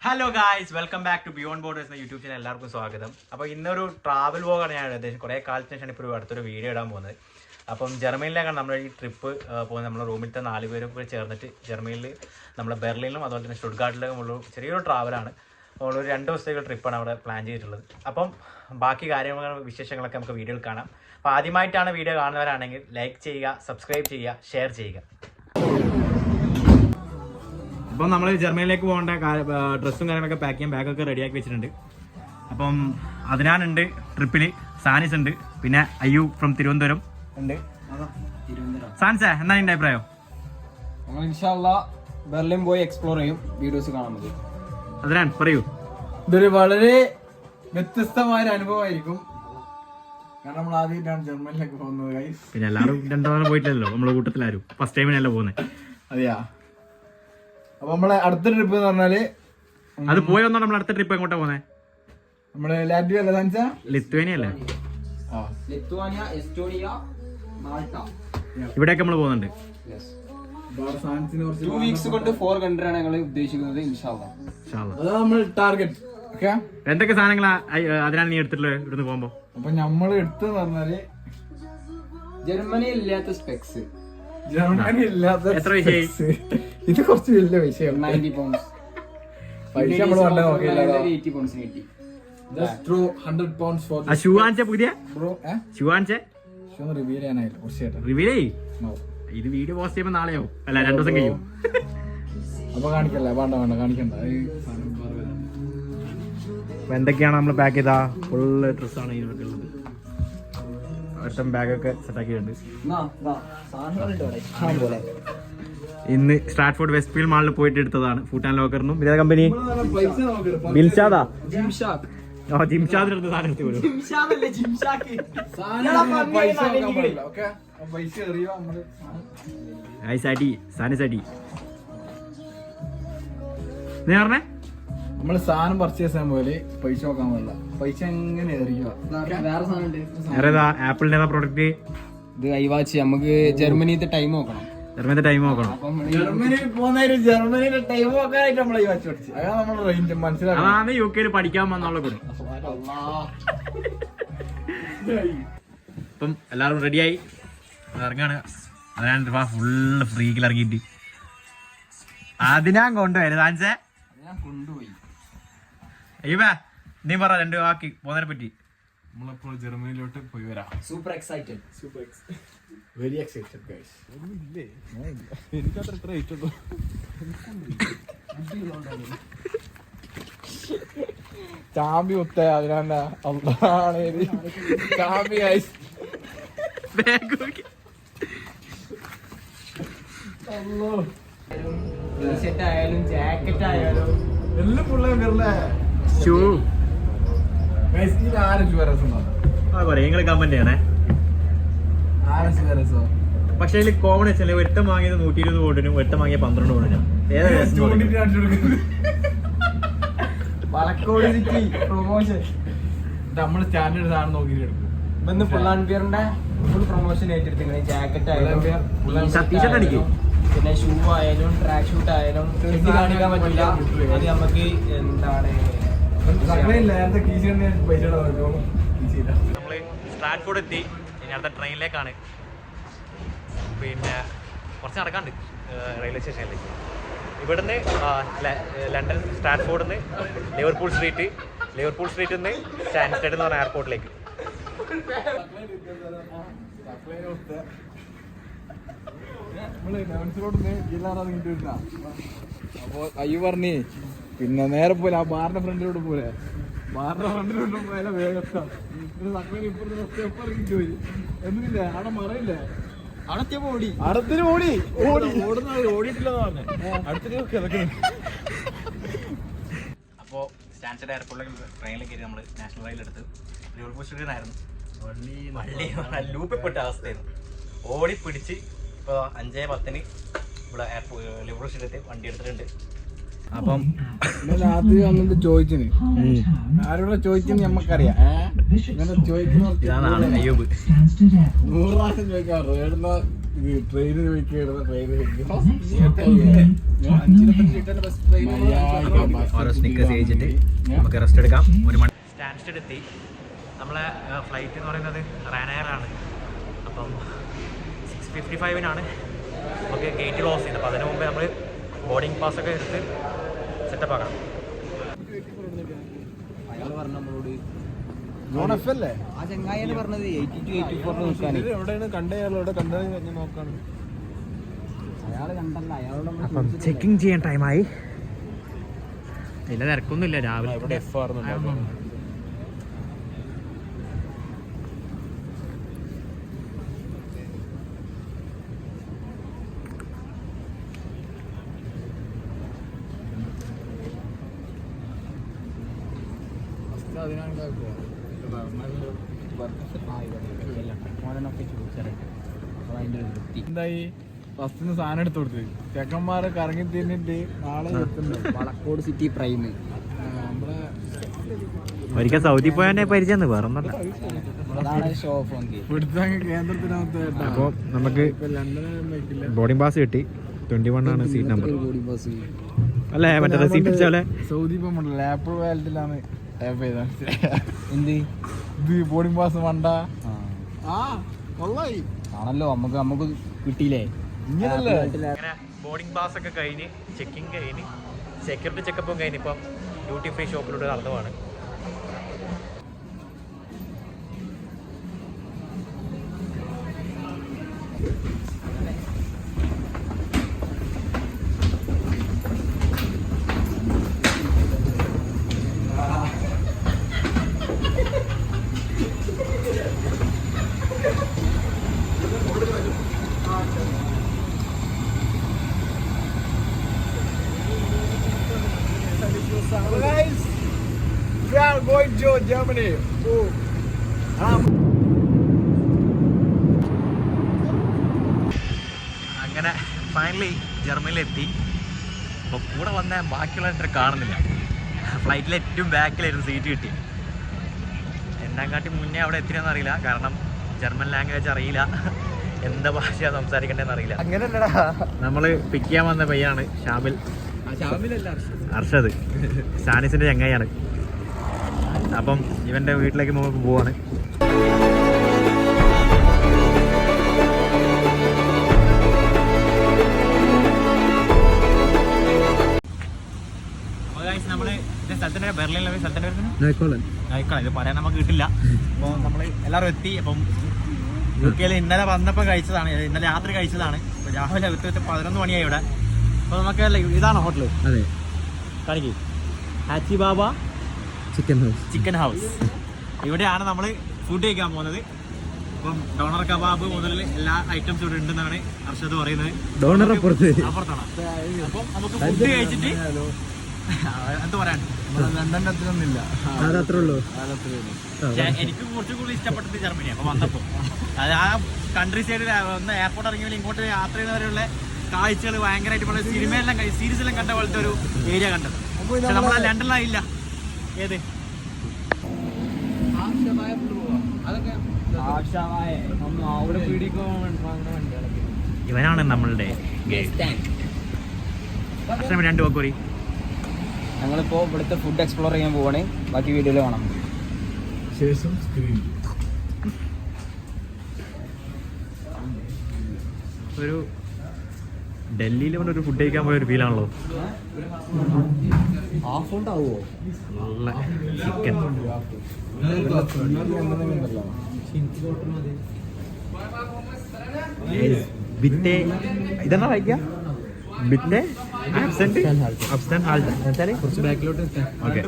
Hello guys, welcome back to beyond borders എന്ന YouTube channel. എല്ലാവർക്കും സ്വാഗതം. അപ്പോൾ ഇന്നൊരു ട്രാവൽ വ്ലോഗാണ് ഞാൻ ഏകദേശം കുറേ കാലത്തിന് ശേഷം ഇപ്പോൾ അടുത്തൊരു വീഡിയോ ഇടാൻ പോകുന്നത്. അപ്പം ജർമ്മനിയിലേക്കാണ് നമ്മൾ ഈ ട്രിപ്പ് പോകുന്നത്. നമ്മുടെ റൂമിലത്തെ 4 പേരും കൂടി ചേർന്നിട്ട് ജർമ്മനിയിൽ നമ്മുടെ ബെർലിനിലും അതുപോലെ തന്നെ സ്റ്റുട്ട്ഗാർട്ടിലേക്കും ഉള്ള ചെറിയൊരു ട്രാവലാണ്. അപ്പോൾ ഒരു 2 ദിവസത്തേക്ക് ട്രിപ്പാണ് അവിടെ പ്ലാൻ ചെയ്തിട്ടുള്ളത്. അപ്പം ബാക്കി കാര്യങ്ങളും വിശേഷങ്ങളൊക്കെ നമുക്ക് വീഡിയോയിൽ കാണാം. അപ്പോൾ ആദ്യമായിട്ടാണ് വീഡിയോ കാണുന്നവരാണെങ്കിൽ ലൈക്ക് ചെയ്യുക, സബ്സ്ക്രൈബ് ചെയ്യുക, ഷെയർ ചെയ്യുക. അപ്പം നമ്മൾ ജർമ്മനിയിലേക്ക് പോകേണ്ട ഡ്രസ്സും കാര്യങ്ങളൊക്കെ പാക്ക് ചെയ്യാൻ ബാഗൊക്കെ റെഡിയാക്കി വെച്ചിട്ടുണ്ട്. അപ്പം അതിനാനുണ്ട് ട്രിപ്പിൽ, സാനിസ് ഉണ്ട്, പിന്നെ അയ്യു ഫ്രം തിരുവനന്തപുരം ഉണ്ട്. സാനിസ, എന്താണ് നിന്റെ അഭിപ്രായം? ഞങ്ങൾ ഇൻഷാല്ലാ ബെർലിൻ പോയി എക്സ്പ്ലോർ ചെയ്യും, വീഡിയോസ് കാണാൻ മതി. അതിനാണ് പറയൂ. ഇതൊരു വളരെ വ്യത്യസ്തമായ ഒരു അനുഭവമായിരിക്കും, കാരണം നമ്മൾ ആദ്യമായിട്ടാണ് ജർമ്മനിയിലേക്ക് പോകുന്നത്. പിന്നെ എല്ലാവരും 2 തവണ പോയിട്ടില്ലല്ലോ, നമ്മളെ കൂട്ടത്തിലാരും ഫസ്റ്റ് ടൈമിനല്ല പോകുന്നത്. അതെയാ. അപ്പൊ നമ്മളെ അടുത്ത ട്രിപ്പ് എന്ന് പറഞ്ഞാല് അത് പോയി വന്നോ. നമ്മൾ അടുത്ത ട്രിപ്പ് എങ്ങോട്ടാ പോകുന്നത്? നമ്മള് ലാറ്റ്വിയ അല്ല സാനിച്ച? ലിത്വേനിയ അല്ലേ? ലിത്വാനിയ, എസ്റ്റോണിയ, മാൾട്ട, ഇവിടെയൊക്കെ നമ്മൾ പോകുന്നുണ്ട്. 2 വീക്സ് കൊണ്ട് 4 കൺട്രിയാണ് ഞങ്ങൾ ഉദ്ദേശിക്കുന്നത്. ഇൻഷാല്ലാ അതാണ് നമ്മൾ ടാർഗറ്റ്. ഓക്കെ, എന്തൊക്കെ സാധനങ്ങളാ അതിനാണ് നീ എടുത്തിട്ടുള്ളത് ഇവിടുന്ന് പോകുമ്പോ? അപ്പൊ നമ്മൾ എടുത്തെന്ന് പറഞ്ഞാല് ജർമ്മനി ഇല്ലാത്ത സ്പെക്സ്, ജർമ്മനി ഇല്ലാത്ത എത്ര വിഷയം? ഇത് കുറച്ച് വലിയ വിഷയം. 90 പൗണ്ട്സ്. പൈസ നമ്മള് വളരെ നോക്കിയില്ല. 80 പൗണ്ട്സിന് കിട്ടി. Just throw 100 pounds for ആ ഷൂ വാങ്ങിച്ച പുതിയ bro. ഷൂ വാങ്ങിച്ചേ ഷൂ റിവീൽ ചെയ്യാനായില്ല, കുറച്ച് റിവീൽ ചെയ്യ്. ഇത് വീഡിയോ പോസ്റ്റ് ചെയ്യുമ്പോൾ നാളെയോ അല്ല 2 ദിവസം കഴിയും. അപ്പൊ കാണിക്കല്ലേ? വേണ്ട കാണിക്കണ്ട. എന്തൊക്കെയാണ് നമ്മൾ പാക്ക് ചെയ്താ? ഫുള്ള് ഡ്രസ്സാണ് ഇതിനൊക്കെ ഉള്ളത്. ഒറ്റം ബാഗൊക്കെ സെറ്റാക്കിയിട്ടുണ്ട്. ഇന്ന് സ്ട്രാറ്റ്ഫോർഡ് വെസ്റ്റ്ഫീൽഡ് മാളിൽ പോയിട്ട് എടുത്തതാണ്. ഫുഡ് ആൻഡ് ലോക്കറിനും ഇതേ കമ്പനി ബിൽഷാദാ ജിംഷാദിന്റെ അടുത്ത് സാധനം എടുത്ത് പോലും. നീ പറഞ്ഞേ നമ്മള് സാധനം പർച്ചേസ് ചെയ്യാൻ പോലെ പൈസ നോക്കാൻ പാടില്ല. പൈസ എങ്ങനെ എറിയുക. വേറെ സാധനം ആപ്പിളിന്റെ പ്രോഡക്റ്റ് ഇത് ഐവാച്ച്. നമുക്ക് ജർമ്മനിത്തെ ടൈം നോക്കണം. ജർമ്മനിയുടെ ടൈം നോക്കണം. ജർമ്മനിയിൽ പോകുന്നതിന് ജർമ്മനിയുടെ ടൈം നോക്കാനായിട്ട് നമ്മൾ ഈ വാച്ച് പഠിച്ചു. അതാണ് നമ്മുടെ റേഞ്ച് മനസ്സിലാക്കണം. അതാണ് UK പഠിക്കാൻ വന്നുള്ള കൂടി. ഇപ്പം എല്ലാവരും റെഡിയായി ഇറങ്ങാണ്. അതാണ് ഫുള്ള് ഫ്രീക്കിൽ ഇറങ്ങിയിട്ട് അതിനാ കൊണ്ടുപോയത്. സാൻസേ ഞാൻ കൊണ്ടുപോയി. അയ്യോ, നീ പറ 2 വാക്കി പോകുന്നതിനെ പറ്റി. നമ്മളിപ്പോൾ ജർമ്മനിയിലോട്ട് പോയി വരാം. Super excited. Very excited guys. എനിക്കത്ര റേറ്റ് ഉണ്ടോ? ചാമ്പി കുത്ത അതിനാ ചാമ്പി ഗൈസ്. ടീഷർട്ട് ആയാലും ജാക്കറ്റ് ആയാലും എല്ലാം പിള്ളേർ വരില്ലേ? ഷൂ ഗൈസ്, ഇത് ആരഞ്ച് പേരസം നിങ്ങൾ കമന്റ് ചെയ്യണേ. ആരഞ്ച് പേരസോ? പക്ഷെ അതിൽ കോമൺ വെച്ചാൽ വെട്ടം വാങ്ങിയത് 120 കോടിനും വെട്ടം വാങ്ങിയ 12 കോടിനും ഏതാ വളക്കോട് സിറ്റി പ്രൊമോഷൻ. നമ്മള് സ്റ്റാൻഡേർഡ് സാധനം നോക്കിയിട്ട് എടുക്കും. ഇന്ന് ഫുൾ ആൻഡ് ബിയറിന്റെ ഫുൾ പ്രൊമോഷൻ ഏറ്റെടുത്തിരിക്കുന്നത്. ജാക്കറ്റ് ആയാലും ടീഷർട്ട് അടിക്കും, പിന്നെ ഷൂ ആയാലും ട്രാക്ക് ഷൂട്ട് ആയാലും ഇത് കാണിക്കാൻ പറ്റില്ല. അത് നമുക്ക് എന്താണ് നേരത്തെ കീശ പൈസ നമ്മള് സ്ട്രാറ്റ്ഫോർഡ് എത്തി. ഇനി അടുത്ത ട്രെയിനിലേക്കാണ്. പിന്നെ കുറച്ച് നടക്കാണ്ട് റെയിൽവേ സ്റ്റേഷനിലേക്ക്. ഇവിടുന്ന് ലണ്ടൻ സ്ട്രാറ്റ്ഫോർഡിൽ നിന്ന് ലിവർപൂൾ സ്ട്രീറ്റിൽ നിന്ന് സ്റ്റാൻസ്റ്റഡ് എന്ന് പറഞ്ഞ എയർപോർട്ടിലേക്ക്. അപ്പൊ അയ്യോ പറഞ്ഞേ പിന്നെ നേരെ പോലെ ആ ബാറിന്റെ ഫ്രണ്ടിലോട്ട് പോലെ പോയാലേ വേഗം എന്നില്ലേ അവിടെ മറയില്ലേ? അടുത്തിന് അപ്പോൾ സ്റ്റാൻസ്റ്റഡ് എയർപോർട്ടിലേക്ക് ട്രെയിനിൽ കയറി നമ്മൾ നാഷണൽ റെയിലെടുത്ത് ലിവർപൂൾ സ്ട്രീറ്റിനായിരുന്നു. വള്ളി ലൂപ്പിൽപ്പെട്ട അവസ്ഥയായിരുന്നു. ഓടിപ്പിടിച്ച് ഇപ്പോൾ 5:10 ഇവിടെ ലിവർപൂൾ സ്ട്രീറ്റിൽ വണ്ടി എടുത്തിട്ടുണ്ട്. അപ്പം രാത്രി വന്നിട്ട് ചോദിച്ചിന് ആരോടെ ചോദിക്കുന്നു നമ്മക്കറിയാം. ഇങ്ങനെ ചോദിക്കുന്ന ഇതാണ് അയ്യൂബ്. 100 പ്രാവശ്യം ചോദിക്കാറുണ്ട്. എവിടുന്ന ഇത് ട്രെയിന് ചോദിക്കുക, ഓരോ സ്നിക്കേഴ്സ് കഴിച്ചിട്ട് നമുക്ക് റെസ്റ്റ് എടുക്കാം. 1 മണി സ്റ്റാൻഡ് സ്റ്റിൽ എത്തി. നമ്മളെ ഫ്ലൈറ്റ് എന്ന് പറയുന്നത് റയനെയറാണ്. അപ്പം 6:55 നമുക്ക് ഗേറ്റ് ക്ലോസ് ചെയ്യുന്നത്. അപ്പോൾ അതിന് മുമ്പേ നമ്മൾ ബോർഡിംഗ് പാസ്സൊക്കെ എടുത്ത് സെറ്റപ്പ് ആക്കണം. അയാൾ പറഞ്ഞ നമ്മളോട് ജോൺ എഫ് അല്ലേ ആ ചങ്ങായിയാണ് പറഞ്ഞത് 80 to 84 നോക്കാൻ. എവിടെയാണ് കണ്ടേ? ഇവിടെ കണ്ടത് ഞാൻ നോക്കാണ്. അയാൾ കണ്ടല്ല, അയാളോട് അപ്പം ചെക്കിങ് ചെയ്യാൻ ടൈമായി. ഇല്ല, തിരക്കൊന്നുമില്ല. രാവിലെ ഇവിടെ എഫ് ആർന്നുണ്ടോ? എന്തായി ഫസ്റ്റ് സാധനം എടുത്തു കൊടുത്ത് ചെക്കന്മാരെ കറങ്ങി തിന്നിട്ട് നാളെ എത്തുന്നുണ്ട് വളക്കോട് സിറ്റി പ്രൈം. നമ്മളെ ഒരിക്കൽ സൗദി പോയാൽ പരിചയം വേറെ അതാണ് ഷോ ഓഫ് ഓൺ. ഇവിടുത്തെ കേന്ദ്രത്തിനകത്ത് അപ്പോൾ നമുക്ക് ലണ്ടനിൽ ബോർഡിംഗ് പാസ് കിട്ടി. 21 ആണ് സീറ്റ് നമ്പർ. അല്ലേ മറ്റേ സീറ്റ് വെച്ചാലെ സൗദി പോകുമ്പോണ്ടല്ലോ ആപ്പിൾ വാലറ്റിലാണ് ടാപ്പ് ചെയ്ത എന്ത് ഇത് ബോർഡിംഗ് പാസ് വേണ്ട. കൊള്ളായി ആണല്ലോ, നമുക്ക് കിട്ടിയില്ലേ. ഇങ്ങനല്ലേ അങ്ങനെ ബോർഡിംഗ് പാസ് ഒക്കെ കഴിഞ്ഞ് ചെക്കിങ് കഴിഞ്ഞ് സെക്യൂരിറ്റി ചെക്കപ്പും കഴിഞ്ഞ് ഇപ്പം ഡ്യൂട്ടി ഫ്രീ ഷോപ്പിലൂടെ നടന്നുമാണ്. Guys, we are going to Germany. അങ്ങനെ ഫൈനലി ജർമ്മനിയിലെത്തി. അപ്പോൾ കൂടെ വന്ന ബാക്കിയുള്ളവർ കാണുന്നില്ല. ഫ്ലൈറ്റിൽ ഏറ്റവും ബാക്കിലായിരുന്നു സീറ്റ് കിട്ടി. എന്നെക്കാട്ടി മുന്നേ അവിടെ എത്തിയെന്ന് അറിയില്ല. കാരണം ജർമ്മൻ ലാംഗ്വേജ് അറിയില്ല, എന്താ ഭാഷയാണ് സംസാരിക്കേണ്ടതെന്ന് അറിയില്ല. അങ്ങനെയല്ലടാ, നമ്മൾ പിക്ക് ചെയ്യാൻ വന്ന പയ്യാണ് ഷാമിൽ. അർഷദ് സാനിസിന്റെ ചങ്ങായിയാണ്. അപ്പം ഇവന്റെ വീട്ടിലേക്ക് നമുക്ക് പോവാണ്. നമ്മള് സ്ഥലത്തിന്റെ ബെർലിനിലെ സ്ഥലത്തിന്റെ ആയിക്കോളെ, ഇത് പറയാൻ നമുക്ക് കിട്ടില്ല. അപ്പോൾ നമ്മൾ എല്ലാവരും എത്തി. അപ്പം യുകെയിൽ ഇന്നലെ വന്നപ്പോൾ കഴിച്ചതാണ്, ഇന്നലെ രാത്രി കഴിച്ചതാണ്. അപ്പോൾ രാവിലെ 11 മണിയായി ഇവിടെ. അപ്പോൾ നമുക്ക് ഇതാണ് ഹോട്ടൽ. അതെ, കാണിക്ക്, ഹാച്ചി ബാബ ചിക്കൻ ഹൗസ്. ഇവിടെയാണ് നമ്മൾ ഫുഡ് കഴിക്കാൻ പോകുന്നത്. അപ്പം ഡോണർ കബാബ് മുതൽ എല്ലാ ഐറ്റംസും ഇവിടെ ഉണ്ടെന്നാണ് അർഷദ് പറയുന്നത്. അപ്പുറത്താണ്. അപ്പം നമുക്ക് ഫുഡ് കഴിച്ചിട്ട് എന്താ പറയാൻ, ലണ്ടൻ്റെ അത്രയൊന്നുമില്ല. എനിക്ക് കുറച്ചും കൂടി ഇഷ്ടപ്പെട്ടത് ജർമ്മനിയാണ്. അപ്പോൾ വന്നപ്പോൾ അത് ആ കൺട്രി സൈഡിൽ ഒന്ന് എയർപോർട്ട് ഇറങ്ങിയാൽ ഇങ്ങോട്ട് യാത്ര ചെയ്യുന്നവരെയുള്ള കാഴ്ചകൾ ഭയങ്കരമായിട്ട് വളരെ സിനിമയെല്ലാം സീരീസെല്ലാം കണ്ട പോലത്തെ ഒരു ഏരിയ കണ്ടത്. പക്ഷെ നമ്മളെ ലണ്ടനിലായില്ല. ഏത് ഇവനാണ് നമ്മളുടെ രണ്ട് വാക്കൂറി. ഞങ്ങളിപ്പോ ഇവിടുത്തെ ഫുഡ് എക്സ്പ്ലോർ ചെയ്യാൻ പോവാണ്. ബാക്കി വീഡിയോയിൽ കാണാം. ശേഷം സ്ക്രീൻ ഒരു ഡൽഹിയിൽ ഒരു ഫുഡ് കഴിക്കാൻ പോയ ഒരു ഫീലാണല്ലോ. ഹാഫ് ഉണ്ടാവുമോ? നല്ല ചിക്കൻ. ബിറ്റെ ഇതെന്നാ വായിക്കുക? ബിറ്റെ അബ്സ്റ്റൻ ഹാൾട്ട് കുറച്ച് ബാക്കിലോട്ട് ഓക്കെ.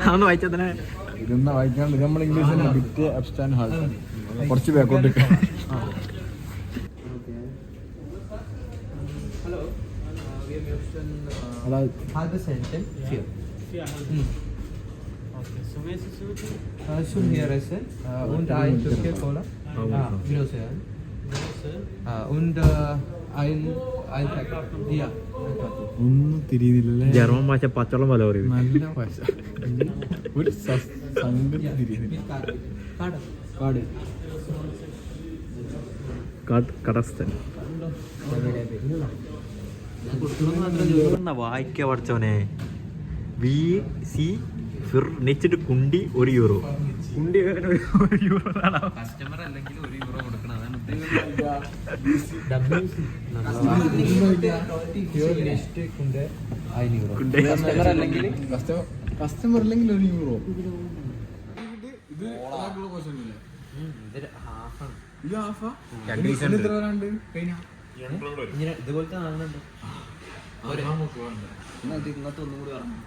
അതൊന്ന് വായിച്ചാൽ തന്നെ ഇതൊന്നും വായിക്കാണ്ട് നമ്മൾ ഇംഗ്ലീഷിൽ ബിറ്റ് അബ്സ്റ്റാൻ ഹാൾ കുറച്ച് ബാക്കോട്ട്. halbe Centen 4. Okay, so where is it? Schon hier essen und ein Türkei Cola. Große. Und ഒന്നും തിരിയുന്നില്ലല്ലേ. ജർമ്മൻ ഭാഷ പച്ചവെള്ളം പോലെ പറയും. നല്ല ഭാഷ. ഒരു സംഗതി തിരിയുന്നില്ല. കടസ്ഥൻ വായിക്ക പഠിച്ചവനെ. ഫിർണിച്ചിട്ട് കുണ്ടി €1. കുണ്ടി €1 കസ്റ്റമർ അല്ലെങ്കിൽ €1 കൊടുക്കണം. അതാണ് കസ്റ്റമർ അല്ലെങ്കിൽ കസ്റ്റമർ അല്ലെങ്കിൽ €1. ഇത് ഇത് ഹാഫാ. എത്ര വരാണ്ട് കഴിഞ്ഞാ ഇതുപോലത്തെ നാളുണ്ട്. ഇന്നത്തെ ഒന്നും കൂടി പറഞ്ഞു.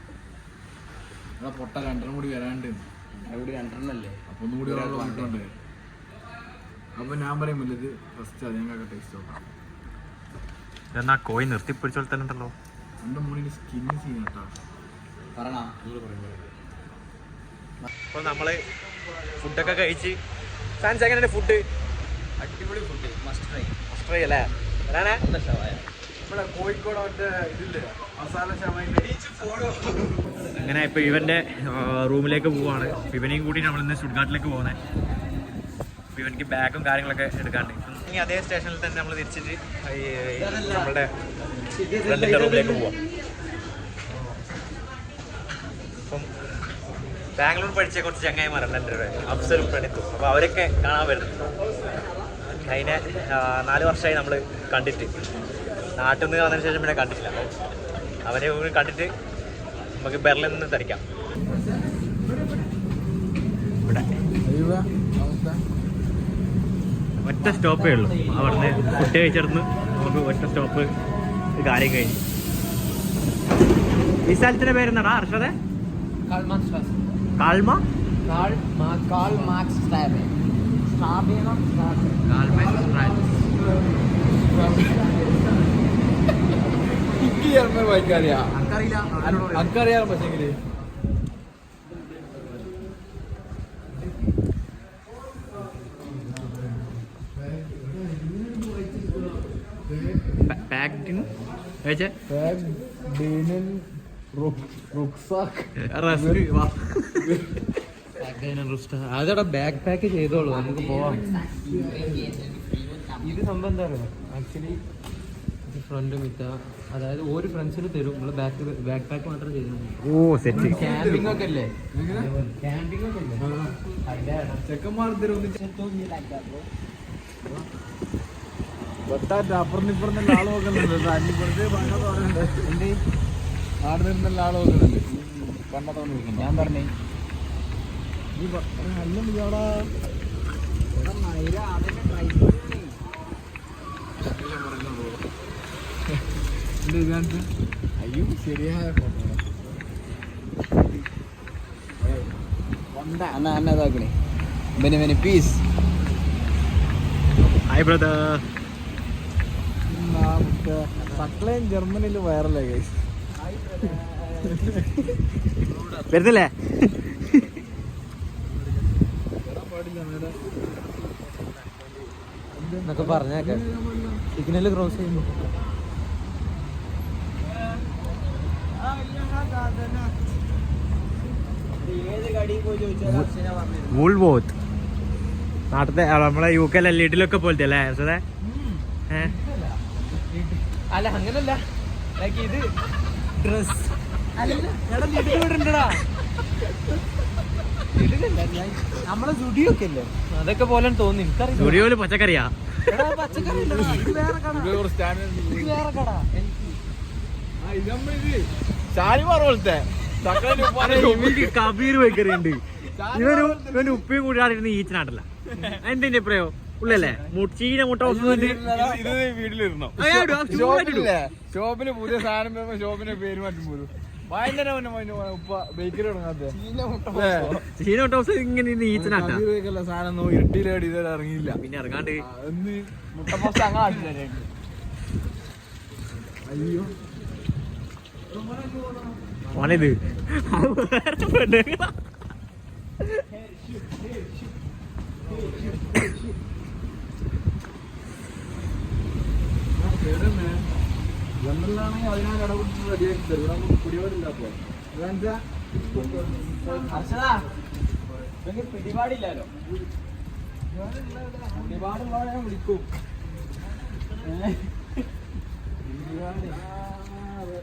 പൊട്ട 2 കൂടി വരാണ്ട്. അവിടെ 2 അപ്പൊ ഒന്നും കൂടി കിട്ടണ്ടേ. അപ്പൊ ഞാൻ പറയുമ്പോൾ ഇത് ഫസ്റ്റ് അത് ഞങ്ങൾക്ക് ടേസ്റ്റ് നോക്കാം. എന്നാ കോഴി നിർത്തിപ്പിടിച്ചോൾ തന്നെ ഉണ്ടല്ലോ. എന്റെ മോണിന്റെ സ്കിന്ന് സീൻ കേട്ടോ. പറഞ്ഞാ അപ്പോൾ നമ്മള് ഫുഡൊക്കെ കഴിച്ച് ഫാൻസ് എങ്ങനെയുണ്ട്? ഫുഡ് അടിപൊളി ഫുഡ്. മസ്റ്റ് ട്രൈ അല്ലേ? ഇവിടെ കോഴിക്കോട് മറ്റേ ഇതില്ലേ മസാല ഷവായിന്റെ അങ്ങനെ ഇപ്പൊ ഇവന്റെ റൂമിലേക്ക് പോവാണ്. ഇവനെയും കൂടി നമ്മൾ ഇന്ന് സ്റ്റുട്ട്ഗാർട്ടിലേക്ക് പോകുന്നത്. അപ്പൊ ഇവനിക്ക് ബാഗും കാര്യങ്ങളൊക്കെ എടുക്കാണ്ട് ഇനി അതേ സ്റ്റേഷനിൽ തന്നെ നമ്മൾ തിരിച്ചിട്ട് നമ്മുടെ ഫ്രണ്ടിന്റെ റൂമിലേക്ക് പോവാം. അപ്പം ബാംഗ്ലൂർ പഠിച്ച കുറച്ച് ചങ്ങായിമാരുണ്ട് എൻ്റെ കൂടെ, അഫ്സലും പ്രണീത്തും. അപ്പോൾ അവരൊക്കെ കാണാൻ വരുന്നു. കഴിഞ്ഞ 4 വർഷമായി നമ്മൾ കണ്ടിട്ട്, നാട്ടിൽ നിന്ന് വന്നതിന് ശേഷം പിന്നെ കണ്ടിട്ടില്ല. അപ്പോൾ അവരെ കണ്ടിട്ട് നമുക്ക് ബെർലിനിൽ നിന്ന് തിരിക്കാം. ഇവിടെ ഒറ്റ സ്റ്റോപ്പേ ഉള്ളൂ. അവിടുന്ന് ഫുഡ് കഴിച്ചിടന്ന് നമുക്ക് ഒറ്റ സ്റ്റോപ്പ് കാര്യം കഴിഞ്ഞു. ഈ സ്ഥലത്തിന്റെ പേരെന്താടാ അർഷദേ? കാൾമ അക്കറിയാം. പക്ഷേ അതോടെ ബാക്ക് പാക്ക് ചെയ്തോളൂ, നമുക്ക് പോവാം. ഇത് സംഭവം എന്താ പറയുക, ആക്ച്വലി ഇത് ഫ്രണ്ട് മിറ്റ, അതായത് ഒരു ഫ്രണ്ട്സിന് തരും, നമ്മൾ ബാക്ക് പാക്ക് മാത്രം ചെയ്തു. ഓ സെറ്റ്. ക്യാമ്പിംഗ് ഒക്കെ അല്ലേ? ക്യാമ്പിംഗ് ഒക്കെ അല്ലേ? ചെക്കന്മാർ അപ്പുറന്നിപ്പുറത്തുള്ള ആള് നോക്കുന്നുണ്ട്. എന്ത് ആടെ നിന്നുള്ള ആള് നോക്കുന്നുണ്ട്. കണ്ണത്തോണ്ട് നോക്കുന്നു. ഞാൻ പറഞ്ഞേ അയ്യോ ശരിയായ അന്നതാക്കണേ ബെനി പീസ്. Hi brother. സക്ലൈൻ ജർമ്മനിയിൽ വൈറലേ ഗൈസ്. വരുന്നില്ലേ? എന്നൊക്കെ പറഞ്ഞേക്കെ സിഗ്നല് ക്രോസ് ചെയ്യുമ്പോ വൂൾവോത്ത് നാട്ടിലെ നമ്മളെ UK എല്ലിഡിലൊക്കെ പോലത്തെ അല്ലേ അർഷദേ? അല്ല അങ്ങനല്ല, ലൈക്ക് ഇത് ഡ്രസ് അല്ലടാ, നമ്മളെ സ്റ്റുഡിയോ ഒക്കെ അല്ലേ, അതൊക്കെ പോലെ തോന്നി. എനിക്കറിയാം സ്റ്റുഡിയോയില് പച്ചക്കറിയാ. പച്ചക്കറി ഇത് വേറെ കട, ഇത് വേറെ കട. ഷാലിമാർ പോലത്തെ കബീർ ബേക്കറി ഉണ്ട്. ഇവന് ഉപ്പയും കൂടാതിരുന്ന ഈച്ചനാട്ടല്ല. എന്തിന്റെ പ്രയോ ഉള്ളല്ലേ? ചീന മുട്ട ഇത് വീട്ടിലിരുന്നോ? ഷോപ്പിന് പുതിയ സാധനം വരുമ്പോ ഷോപ്പിന്റെ പേര് മാറ്റും പോലും. ഭയങ്കര ഉപ്പ ബേക്കറി തുടങ്ങാത്ത ചീന മുട്ട ഇങ്ങനെ ഈച്ചനാട്ട സാധനം ഇരുട്ടിയിലേടി ഇതുവരെ ഇറങ്ങിയില്ല. പിന്നെ ഇറങ്ങാണ്ട് മുട്ട പോസ്റ്റ് അങ്ങനെ. അയ്യോ ഓനിത് ജനറലാണെങ്കിൽ അതിനാണ് ഇടപെട്ട് റെഡിയാക്കി തരും. ഇവിടെ നമുക്ക് കുടിവെള്ളമില്ലാത്തത്. അതെന്താ പിടിപാടില്ലല്ലോ. പിടിപാടുള്ളവരെ ഞാൻ വിളിക്കും.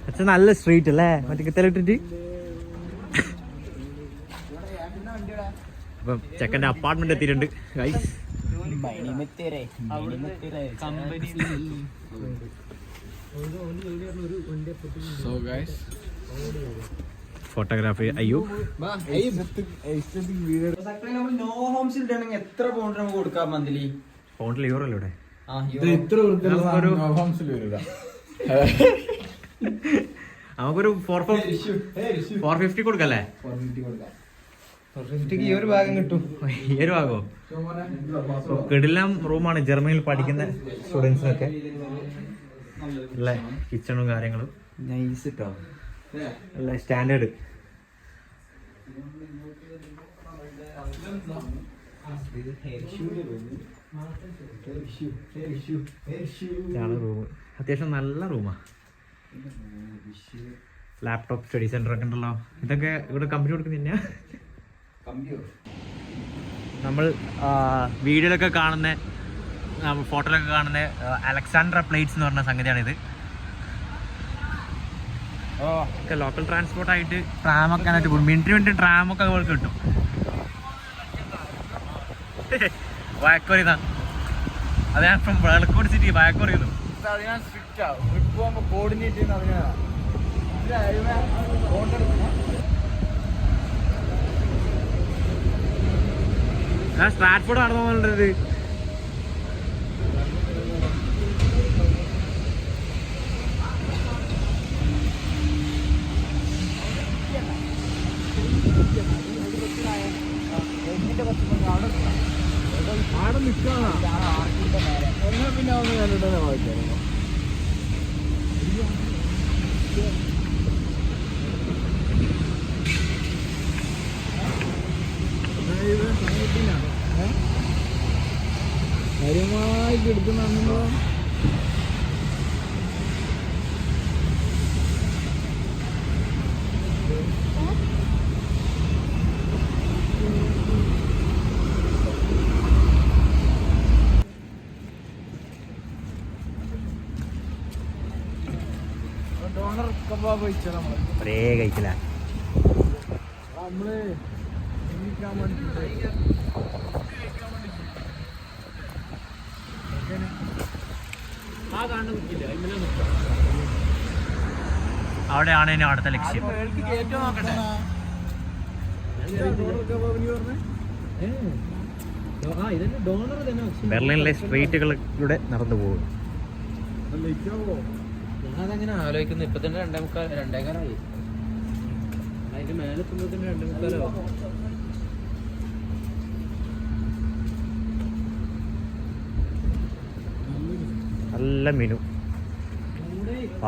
അച്ഛൻ നല്ല സ്ട്രീറ്റ് അല്ലേ മറ്റേ കിത്തലിട്ടിട്ട്. അപ്പം ചെക്കൻ്റെ അപ്പാർട്ട്മെന്റ് എത്തിയിട്ടുണ്ട് ഗൈസ്. So guys, ഫോട്ടോഗ്രാഫി അയ്യോ നോ ഹോംസിൽ ഇടണമെങ്കിൽ എത്ര പൗണ്ട് നമുക്ക് കൊടുക്കാം മന്ത്ലി? പൗണ്ടിൽ യൂറോ അല്ലേ ഇവിടെ? ഇത്ര നമുക്കൊരു 450 കൊടുക്കല്ലേ? 450 ഈ ഒരു ഭാഗം കിട്ടും. ഈ ഒരു ഭാഗമോ? കിടിലം റൂമാണ് ജർമ്മനിയിൽ പഠിക്കുന്ന സ്റ്റുഡൻസിനൊക്കെ അല്ലേ. കിച്ചണും കാര്യങ്ങളും നൈസ് കേട്ടോ. അല്ല സ്റ്റാൻഡേർഡ്. ഇതാണ് റൂം. അത്യാവശ്യം നല്ല റൂമാ. ലാപ്ടോപ്പ് സ്റ്റഡി സെന്റർ ഒക്കെ ഉണ്ടല്ലോ. ഇതൊക്കെ ഇവിടെ കമ്പനി കൊടുക്കുന്നില്ല. നമ്മൾ വീഡിയോയിലൊക്കെ കാണുന്ന ഫോട്ടോയിലൊക്കെ കാണുന്ന അലക്സാണ്ട്ര പ്ലേറ്റ്സ് എന്ന് പറഞ്ഞ സംഗതിയാണിത്. ഒക്കെ ലോക്കൽ ട്രാൻസ്പോർട്ടായിട്ട് ട്രാമൊക്കെ ആയിട്ട് പോകും. മിനിറ്റിന് ട്രാമൊക്കെ അവർക്ക് കിട്ടും. വയക്കോറിതാ അത് ഞാൻ ഫ്രം വെള്ളക്കോട് സിറ്റി വയക്കോറിയുന്നു. അതിനാണ് സ്ട്രിക്റ്റ് ആവും. ട്രിപ്പ് പോകുമ്പോൾ കോർഡിനേറ്റ് ചെയ്യുന്ന അതിനാണ്. ഞാൻ സ്ട്രാറ്റ്ഫോർഡ് നടന്നു പോകുന്നുണ്ടത്. ആടെ നിൽക്കാണ്. എന്നാൽ പിന്നെ ഒന്ന് കണ്ടിട്ട് വായിക്കാം. കാര്യമായിട്ട് എടുക്കുന്നുണ്ടോ? ഡോണർ കബാബ് കഴിച്ചാൽ നമ്മള് ഒരേ കഴിക്കില്ല. നമ്മള് ജീവിക്കാൻ വേണ്ടിട്ട് അവിടെയാണ് ഇനി അടുത്ത ലക്ഷ്യം. ബെർലിനിലെ സ്ട്രീറ്റുകളിലൂടെ നടന്നു പോകും. ഞാനതങ്ങനെ ആലോചിക്കുന്നു. ഇപ്പൊ തന്നെ 2:15 അതിന്റെ മേലെ എത്തുമ്പോ തന്നെ 2:15. നല്ല മെനു.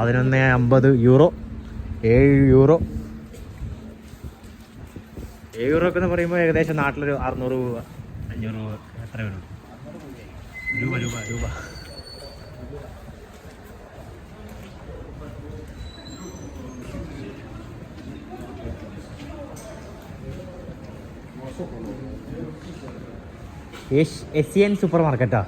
11.50 euro, 7 euro. 7 യൂറോ ഒക്കെ എന്ന് പറയുമ്പോൾ ഏകദേശം നാട്ടിലൊരു 600 രൂപ 500 രൂപ എത്ര വരും? രൂപ. എസിയൻ സൂപ്പർ മാർക്കറ്റാ.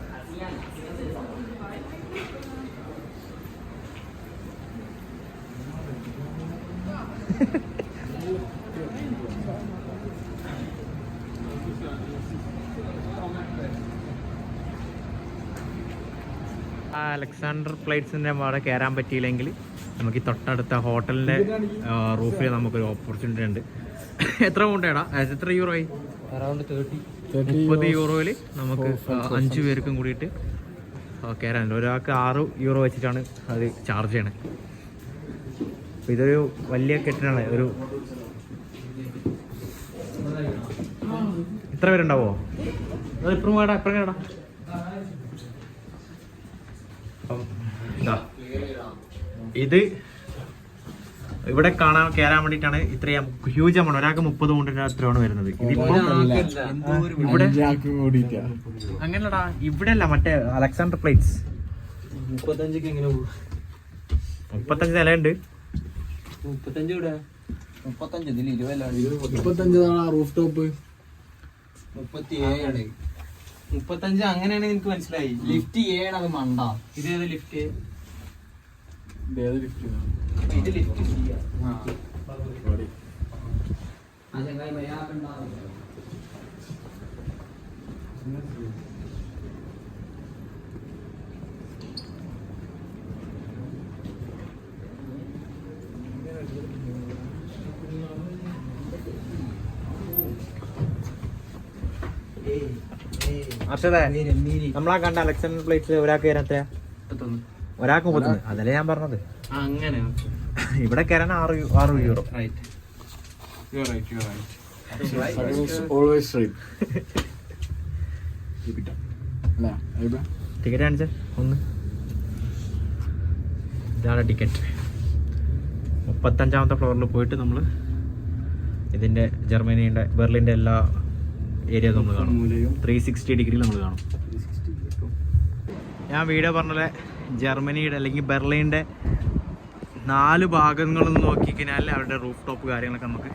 അലക്സാണ്ടർ പ്ലേറ്റ്സിൻ്റെ അവിടെ കയറാൻ പറ്റിയില്ലെങ്കിൽ നമുക്ക് ഈ തൊട്ടടുത്ത ഹോട്ടലിൻ്റെ റൂഫിൽ നമുക്കൊരു ഓപ്പർച്യൂണിറ്റി ഉണ്ട്. എത്ര കൊണ്ടേടാ? എത്ര യൂറോ ആയി? അറൗണ്ട് 30 യൂറോയിൽ നമുക്ക് 5 പേർക്കും കൂടിയിട്ട് കയറാനുണ്ട്. ഒരാൾക്ക് 6 യൂറോ വെച്ചിട്ടാണ് അത് ചാർജ് ചെയ്യണത്. അപ്പോൾ ഇതൊരു വലിയ കെട്ടിനാണ്. ഒരു ഇത്ര പേരുണ്ടാവോ? അത് ഇപ്പഴും കേടാ. ഇത് ഇവിടെ കയറാൻ വേണ്ടിയിട്ടാണ് ഇത്രയും ഹ്യൂജ് എമൗണ്ട്. ഒരാൾക്ക് 30 പൗണ്ടിന് അത്രയാണ് വരുന്നത്. ഇതിപ്പോ ഇവിടെ അങ്ങനല്ലടാ, ഇവിടെ അല്ല, മറ്റേ അലക്സാണ്ടർ പ്ലേറ്റ്സ് 35 എങ്ങനെ പോകും? 35 നിലയുണ്ട്. 35 ഇവിടെ 35 ഇതിൽ 20 35 റൂഫ് ടോപ്പ് 37 35 അങ്ങനെയാണ് എനിക്ക് മനസ്സിലായി. ലിഫ്റ്റ് 7 അത് മണ്ട. ഇതേത് ലിഫ്റ്റ്? ഇത് ലിഫ്റ്റ് അർഷദേ, നമ്മളാ കണ്ട അലക്സാണ്ടർ പ്ലേറ്റ്സ് ഒരാൾക്ക് കയറാൻ എത്രയാ? ഒരാൾക്ക് 30. അതല്ലേ ഞാൻ പറഞ്ഞത്. അങ്ങനെ ഇവിടെ കയറാൻ 6 യൂറോ. റൈറ്റ്. Always right. അല്ല ടിക്കറ്റ് കാണിച്ച ഒന്ന്. ഇതാണ് ടിക്കറ്റ്. 35ാമത്തെ ഫ്ലോറിൽ പോയിട്ട് നമ്മൾ ഇതിൻ്റെ ജർമ്മനിയുടെ ബെർലിൻ്റെ എല്ലാ ഏരിയ നമ്മൾ കാണും. 360 ഡിഗ്രിയിൽ നമ്മൾ കാണും. ഞാൻ വീഡിയോ പറഞ്ഞ പോലെ ജർമ്മനിയുടെ അല്ലെങ്കിൽ ബെർലിൻ്റെ 4 ഭാഗങ്ങളിൽ നോക്കിക്കഴിഞ്ഞാൽ അവരുടെ റൂഫ് ടോപ്പ് കാര്യങ്ങളൊക്കെ നമുക്ക്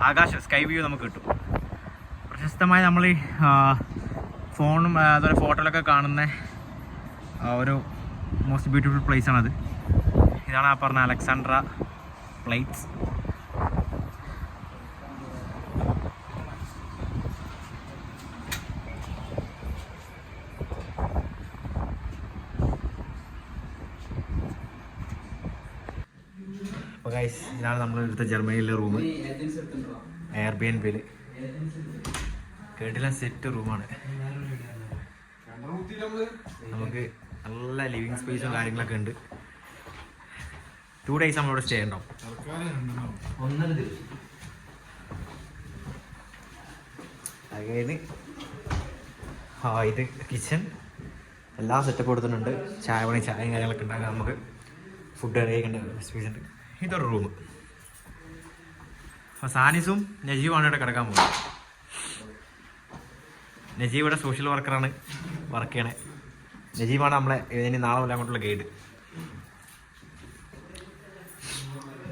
ആകാശം സ്കൈ വ്യൂ നമുക്ക് കിട്ടും. പ്രശസ്തമായ നമ്മൾ ഈ ഫോണും അതുപോലെ ഫോട്ടോയിലൊക്കെ കാണുന്ന ഒരു മോസ്റ്റ് ബ്യൂട്ടിഫുൾ പ്ലേസ് ആണത്. ഇതാണ് ആ പറഞ്ഞ അലക്സാണ്ട്ര പ്ലേറ്റ്സ്. അപ്പോൾ ഗൈസ്, ഇതാണ് നമ്മൾ എടുത്ത ജർമ്മനിയിലെ റൂം. എയർബിഎൻബിയിൽ കേട്ടില്ല, സെറ്റ് റൂമാണ്. നമുക്ക് നല്ല ലിവിങ് സ്പേസും കാര്യങ്ങളൊക്കെ ഉണ്ട്. 2 days നമ്മളിവിടെ സ്റ്റേ ഉണ്ടാവും. 1.5 ദിവസം. അത് കഴിഞ്ഞ് ഇത് കിച്ചൺ എല്ലാ സെറ്റപ്പ് കൊടുത്തിട്ടുണ്ട്. ചായയും കാര്യങ്ങളൊക്കെ ഉണ്ടാക്കാൻ നമുക്ക് ഫുഡ് കഴിക്കേണ്ട സ്പേസ് ഉണ്ട്. ഇതൊരു റൂം. അപ്പോൾ സാനിസും നജീബാണ് ഇവിടെ കിടക്കാൻ പോകുന്നത്. നജീബ് ഇവിടെ സോഷ്യൽ വർക്കറാണ്, വർക്ക് ചെയ്യണേ. നജീബാണ് നമ്മളെ ഇതിന് നാളെ മുതൽ അങ്ങോട്ടുള്ള ഗൈഡ്.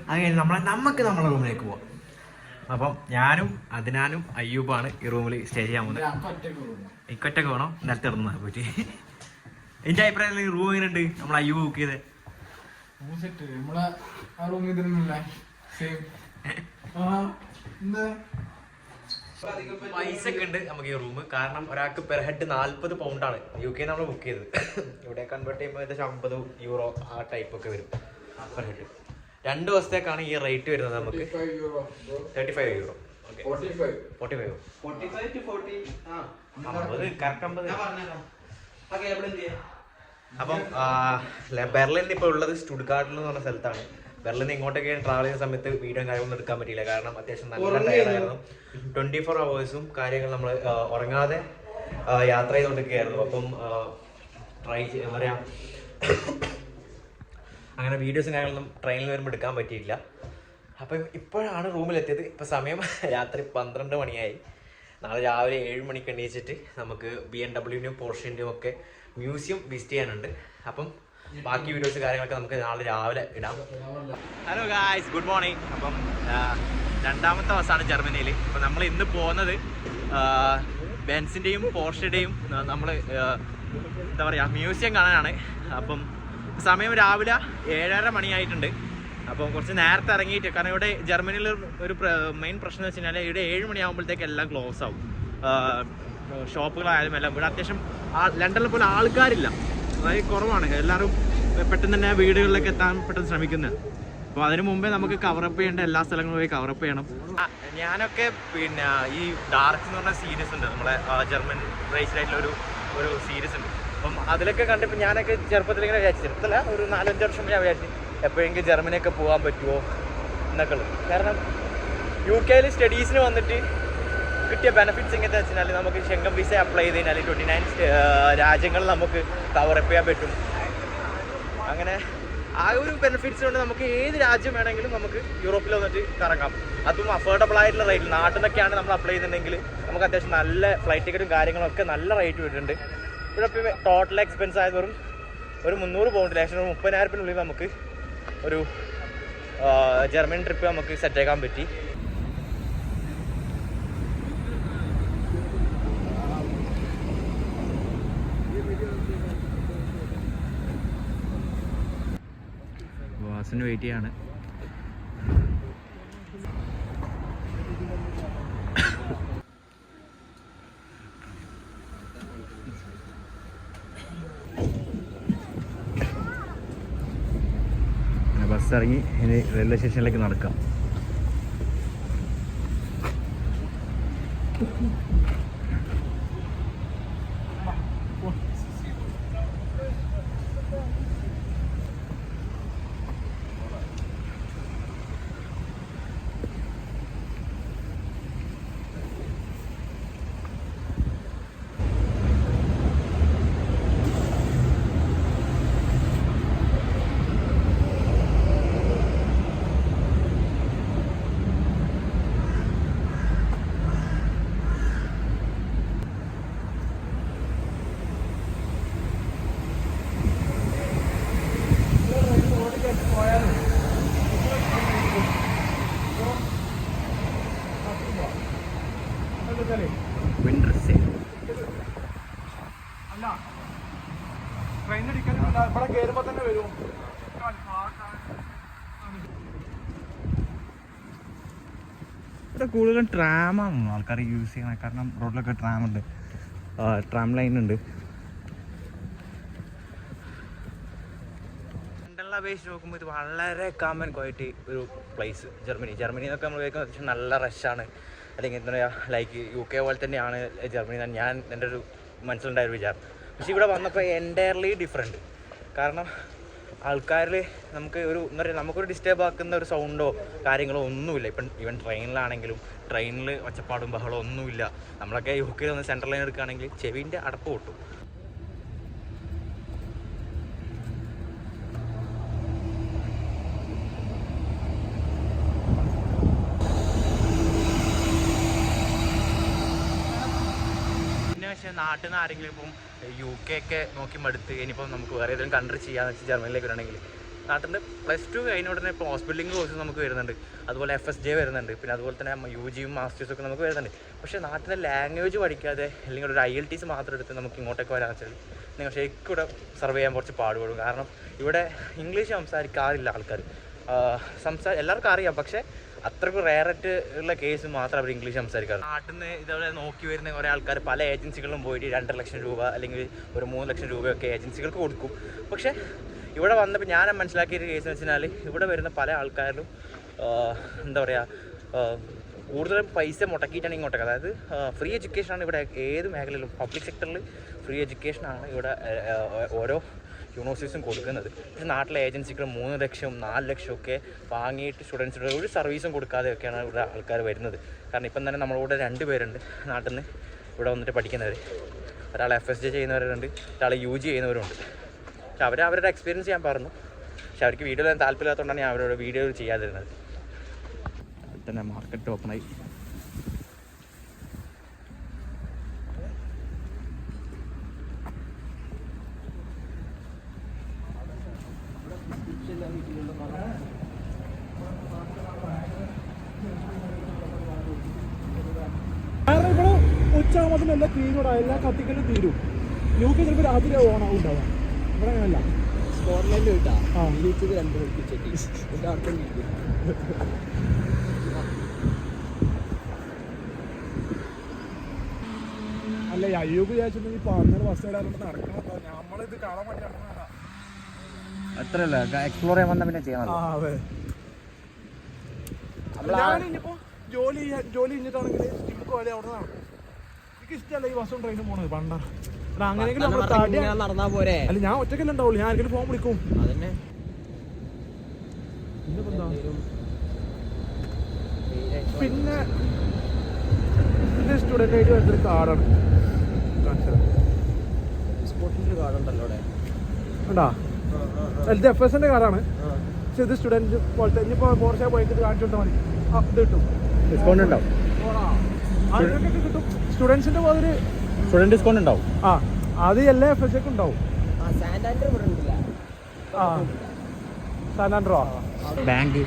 അത് കഴിഞ്ഞ് നമുക്ക് നമ്മളെ റൂമിലേക്ക് പോവാം. അപ്പം ഞാനും അദ്നാനും അയ്യൂബാണ് ഈ റൂമിൽ സ്റ്റേ ചെയ്യാൻ പോകുന്നത്. എനിക്കൊറ്റക്ക് വേണം, നിലത്ത് ഇറങ്ങുന്നത് പോയിട്ട്. എൻ്റെ അഭിപ്രായത്തിൽ ഈ റൂം എങ്ങനെയുണ്ട്? നമ്മൾ അയ്യൂബ് ബുക്ക് ചെയ്തേ പൈസ ഒക്കെ ഉണ്ട് നമുക്ക് ഈ റൂം. കാരണം ഒരാൾക്ക് പെർ ഹെഡ് 40 പൗണ്ടാണ് UK നമ്മൾ ബുക്ക് ചെയ്തത്. ഇവിടെ കൺവേർട്ട് ചെയ്യുമ്പോൾ ഏകദേശം 50 യൂറോ ആ ടൈപ്പ് ഒക്കെ വരും പെർ ഹെഡ്. 2 ദിവസത്തേക്കാണ് ഈ റേറ്റ് വരുന്നത് നമുക്ക്. 35 യൂറോ. 45 അപ്പം ബെർലിൻ ഇപ്പോൾ ഉള്ളത് സ്റ്റുട്ട്ഗാർട്ടിൽ എന്ന് പറഞ്ഞ സ്ഥലത്താണ്. ബെർലിൻ ഇങ്ങോട്ടൊക്കെ ട്രാവൽ ചെയ്യുന്ന സമയത്ത് വീഡിയോ കാര്യങ്ങളൊന്നും എടുക്കാൻ പറ്റിയില്ല. കാരണം അത്യാവശ്യം നല്ല ടയർഡായിരുന്നു. 24 hours കാര്യങ്ങൾ നമ്മൾ ഉറങ്ങാതെ യാത്ര ചെയ്തുകൊണ്ടിരിക്കുകയായിരുന്നു. അപ്പം എന്താ പറയുക, അങ്ങനെ വീഡിയോസും കാര്യങ്ങളൊന്നും ട്രെയിനിൽ വരുമ്പോൾ എടുക്കാൻ പറ്റിയില്ല. അപ്പം ഇപ്പോഴാണ് റൂമിലെത്തിയത്. ഇപ്പം സമയം രാത്രി 12 മണിയായി. നാളെ രാവിലെ 7 മണിക്ക് എണീച്ചിട്ട് നമുക്ക് BMW-നും പോർഷൻ്റെയും ഒക്കെ മ്യൂസിയം വിസിറ്റ് ചെയ്യാനുണ്ട്. അപ്പം ബാക്കി വീഡിയോസ് കാര്യങ്ങളൊക്കെ നമുക്ക് നാളെ രാവിലെ ഇടാം. Hello guys, good morning. അപ്പം 2ാമത്തെ ദിവസമാണ് ജർമ്മനിയിൽ. അപ്പം നമ്മൾ ഇന്ന് പോകുന്നത് ബെൻസിൻ്റെയും പോർഷയുടെയും നമ്മൾ എന്താ പറയുക മ്യൂസിയം കാണാനാണ്. അപ്പം സമയം രാവിലെ 7:30 മണിയായിട്ടുണ്ട്. അപ്പം കുറച്ച് നേരത്തെ ഇറങ്ങിയിട്ട്, കാരണം ഇവിടെ ജർമ്മനിയിൽ ഒരു മെയിൻ പ്രശ്നം എന്ന് വെച്ച് കഴിഞ്ഞാൽ ഇവിടെ 7 മണിയാകുമ്പോഴത്തേക്ക് എല്ലാം ക്ലോസ് ആവും. ഷോപ്പുകളായാലും എല്ലാം. ഇവിടെ അത്യാവശ്യം ലണ്ടനിലെ പോലെ ആൾക്കാരില്ല, അതായത് കുറവാണ്. എല്ലാവരും പെട്ടെന്ന് തന്നെ വീടുകളിലേക്ക് എത്താൻ പെട്ടെന്ന് ശ്രമിക്കുന്നത്. അപ്പോൾ അതിന് മുമ്പേ നമുക്ക് കവറപ്പ് ചെയ്യേണ്ട എല്ലാ സ്ഥലങ്ങളും പോയി കവറപ്പ് ചെയ്യണം. ഞാനൊക്കെ പിന്നെ ഈ ഡാർക്ക് എന്ന് പറഞ്ഞ സീരീസ് ഉണ്ട്, നമ്മളെ ജർമ്മൻ റേസ്ഡ് ആയിട്ടുള്ള ഒരു സീരീസ് ഉണ്ട്. അപ്പം അതിലൊക്കെ കണ്ടിപ്പോൾ ഞാനൊക്കെ ചെറുപ്പത്തിൽ ഇങ്ങനെ വിചാരിച്ചു, ചെറുപ്പത്തില്ല ഒരു 4-5 വർഷം ഞാൻ വിചാരിച്ചു എപ്പോഴെങ്കിലും ജർമ്മനിയൊക്കെ പോകാൻ പറ്റുമോ എന്നൊക്കെ ഉള്ളത്. കാരണം UK സ്റ്റഡീസിന് വന്നിട്ട് കിട്ടിയ ബെനിഫിറ്റ്സ് എങ്ങനെയാണെന്ന് വെച്ച് കഴിഞ്ഞാൽ നമുക്ക് ഷെങ്കൻ വിസ അപ്ലൈ ചെയ്ത് കഴിഞ്ഞാൽ 29 രാജ്യങ്ങളിൽ നമുക്ക് കവറപ്പ് ചെയ്യാൻ പറ്റും. അങ്ങനെ ആ ഒരു ബെനിഫിറ്റ്സ് കൊണ്ട് നമുക്ക് ഏത് രാജ്യം വേണമെങ്കിലും നമുക്ക് യൂറോപ്പിൽ വന്നിട്ട് കറങ്ങാം. അതും അഫോർഡബിൾ ആയിട്ടുള്ള റേറ്റിൽ. നാട്ടിൽ നിന്നൊക്കെയാണ് നമ്മൾ അപ്ലൈ ചെയ്യുന്നുണ്ടെങ്കിൽ നമുക്ക് അത്യാവശ്യം നല്ല ഫ്ലൈറ്റ് ടിക്കറ്റും കാര്യങ്ങളൊക്കെ നല്ല റേറ്റ് വരുന്നുണ്ട്. ഇവിടെ ഇപ്പോൾ ടോട്ടൽ എക്സ്പെൻസ് ആയത് വെറും ഒരു 300 പൗണ്ട്, ഏകദേശം 30,000 നമുക്ക് ഒരു ജർമ്മൻ ട്രിപ്പ് നമുക്ക് സെറ്റാക്കാൻ പറ്റി. ബസ്സിന് വെയിറ്റ് ചെയ്യാണ്. ബസ് ഇറങ്ങി ഇനി റെയിൽവേ സ്റ്റേഷനിലേക്ക് നടക്കാം. വിൻഡർ സെയിൽ ഇവിടെ കയറുമ്പോ തന്നെ വരും. ഇവിടെ കൂടുതലും ട്രാമാണ് ആൾക്കാർ യൂസ് ചെയ്യണത്. കാരണം റോഡിലൊക്കെ ട്രാമുണ്ട്, ട്രാം ലൈൻ ഉണ്ട്. ലണ്ടനിലെ അപേക്ഷിച്ച് നോക്കുമ്പോൾ ഇത് വളരെ കാമൻ ക്വയറ്റ് ഒരു പ്ലേസ്. ജർമ്മനി എന്നൊക്കെ നമ്മൾ കേൾക്കുന്നത് അത്യാവശ്യം നല്ല റഷാണ്, അല്ലെങ്കിൽ എന്താ പറയുക ലൈക്ക് UK പോലെ തന്നെയാണ് ജർമ്മനി എന്നാണ് ഞാൻ എൻ്റെ ഒരു മനസ്സിലുണ്ടായ ഒരു വിചാരം. പക്ഷേ ഇവിടെ വന്നപ്പോൾ എൻറ്റയർലി ഡിഫറെൻറ്റ്. കാരണം ആൾക്കാരിൽ നമുക്ക് ഒരു എന്താ പറയുക നമുക്കൊരു ഡിസ്റ്റർബ് ആക്കുന്ന ഒരു സൗണ്ടോ കാര്യങ്ങളോ ഒന്നുമില്ല. ഇപ്പം ഈവൻ ട്രെയിനിലാണെങ്കിലും ട്രെയിനിൽ ഒച്ചപ്പാടും ബഹളോ ഒന്നുമില്ല. നമ്മളൊക്കെ UK വന്ന് സെൻട്രൽ ലൈൻ എടുക്കുകയാണെങ്കിൽ ചെവിൻ്റെ അടപ്പ് പൊട്ടും. പക്ഷേ നാട്ടിൽ നിന്ന് ആരെങ്കിലും ഇപ്പം UK ഒക്കെ നോക്കി മടുത്ത് ഇനിയിപ്പം നമുക്ക് വേറെ ഏതെങ്കിലും കൺട്രി ചെയ്യാന്ന് വെച്ചാൽ ജർമ്മനിലേക്ക് വരണമെങ്കിൽ നാട്ടിൽ നിന്ന് +2 കഴിഞ്ഞ ഉടനെ ഇപ്പോൾ ഹോസ്പിറ്റലിംഗ് കോഴ്സ് നമുക്ക് വരുന്നുണ്ട്, അതുപോലെ FSJ വരുന്നുണ്ട്, പിന്നെ അതുപോലെ തന്നെ UGയും മാസ്റ്റേഴ്സും ഒക്കെ നമുക്ക് വരുന്നുണ്ട്. പക്ഷേ നാട്ടിലെ ലാംഗ്വേജ് പഠിക്കാതെ അല്ലെങ്കിൽ ഒരു IELTS മാത്രം എടുത്ത് നമുക്ക് ഇങ്ങോട്ടേക്ക് വരാൻ വെച്ചാൽ നിങ്ങൾ ശരിക്കും ഇവിടെ സർവേ ചെയ്യാൻ കുറച്ച് പാടുപെടും. കാരണം ഇവിടെ ഇംഗ്ലീഷ് സംസാരിക്കാറില്ല ആൾക്കാർ. എല്ലാവർക്കും അറിയാം, പക്ഷേ അത്രയ്ക്ക് റെയറായിട്ട് ഉള്ള കേസ് മാത്രം അവർ ഇംഗ്ലീഷ് സംസാരിക്കാറ്. നാട്ടിൽ നിന്ന് ഇതേപോലെ നോക്കി വരുന്ന കുറേ ആൾക്കാർ പല ഏജൻസികളിലും പോയിട്ട് 2 ലക്ഷം രൂപ അല്ലെങ്കിൽ ഒരു 3 ലക്ഷം രൂപയൊക്കെ ഏജൻസികൾക്ക് കൊടുക്കും. പക്ഷേ ഇവിടെ വന്നപ്പോൾ ഞാൻ മനസ്സിലാക്കിയൊരു കേസ് എന്ന് വെച്ചാൽ ഇവിടെ വരുന്ന പല ആൾക്കാരിലും എന്താ പറയുക കൂടുതലും പൈസ മുടക്കിയിട്ടാണ് ഇങ്ങോട്ടേക്ക്. അതായത് ഫ്രീ എഡ്യൂക്കേഷനാണ് ഇവിടെ ഏത് മേഖലയിലും പബ്ലിക് സെക്ടറിൽ ഫ്രീ എഡ്യൂക്കേഷനാണ് ഇവിടെ ഓരോ യൂണിവേഴ്സിറ്റീസും കൊടുക്കുന്നത്. പക്ഷേ നാട്ടിലെ ഏജൻസികൾ 3 ലക്ഷം 4 ലക്ഷം ഒക്കെ വാങ്ങിയിട്ട് സ്റ്റുഡൻസിന് ഒരു സർവീസും കൊടുക്കാതെയൊക്കെയാണ് ഇവിടെ ആൾക്കാർ വരുന്നത്. കാരണം ഇപ്പം തന്നെ നമ്മളിവിടെ 2 പേരുണ്ട് നാട്ടിൽ നിന്ന് ഇവിടെ വന്നിട്ട് പഠിക്കുന്നവർ. ഒരാൾ FSJ ചെയ്യുന്നവരുണ്ട്, ഒരാൾ UG ചെയ്യുന്നവരുണ്ട്. പക്ഷെ അവരുടെ എക്സ്പീരിയൻസ് ഞാൻ പറഞ്ഞു. പക്ഷെ അവർക്ക് വീഡിയോ ചെയ്യാൻ താല്പര്യമില്ലാത്തതുകൊണ്ടാണ് ഞാൻ അവരോട് വീഡിയോ ചെയ്യാതിരുന്നത്. തന്നെ മാർക്കറ്റ് ഓപ്പണായി. കാരണം ഇവിടെ ഉച്ചാകുമ്പോൾ എല്ലാം തീരൂടാ, എല്ലാം കത്തിക്കലും തീരും. UK ചിലപ്പോൾ രാത്രി ഓണാവും ഉണ്ടാവാം. ഇവിടെ അങ്ങനല്ല. സ്കോട്ട്ലൻഡ് കിട്ടാ 2 പഠിപ്പിച്ചിട്ട് അല്ല അയ്യൂബ് വിചാരിച്ചിട്ടുണ്ടെങ്കിൽ ഇപ്പോൾ അങ്ങനെ ബസ് ഇടാറുണ്ട് നടക്കണം. നമ്മളിത് കാണാൻ വേണ്ടി നടക്കുന്നതാ. അത്രയല്ല എക്സ്പ്ലോർ ചെയ്യാൻ വന്നാൽ പിന്നെ ചെയ്യണം. അതെ. ഞാനിപ്പോ ജോലി കഴിഞ്ഞിട്ടാണെങ്കിൽ ജിമ്മിക്ക് പോലെ അവിടെ നടക്കും. എനിക്ക് ഇഷ്ടമല്ല ഈ ബസ്സും ട്രെയിനും പോണത്. പണ്ടാ അങ്ങനെയെങ്കിലും നടന്നാ പോരെ. അല്ല ഞാൻ ഒറ്റക്കല്ലേ ഉണ്ടാവുള്ളൂ, ഞാൻ ആരെങ്കിലും ഫോൺ വിളിക്കും. അതന്നെ പിന്നെ സ്റ്റുഡൻ്റ് ആയിട്ട് വരുന്നൊരു കാർഡാണ്. സ്പോർട്ടിൻ്റെ കാർഡുണ്ടല്ലോ അവിടെ ഉണ്ടോ? ഇത് FSൻ്റെ കാർഡാണ്. പക്ഷെ ഇത് സ്റ്റുഡൻറ്റ് പോലത്തെ. ഇനിയിപ്പോൾ പോർഷ പോയിട്ട് ഇത് കാണിച്ചു കൊടുത്താൽ മതി. ഇത് കിട്ടും, ഡിസ്കൗണ്ട് ഉണ്ടാവും. അതിനൊക്കെ കിട്ടും. സ്റ്റുഡൻസിൻ്റെ പോലെ സ്റ്റുഡൻറ്റ് ഡിസ്കൗണ്ട് ഉണ്ടാവും. അത് എല്ലാ FSക്കും ഉണ്ടാവും. സാന്റാൻഡർ ഇവിടെ ഉണ്ടല്ല. ആ സാൻഡ്രോ ബാങ്ക്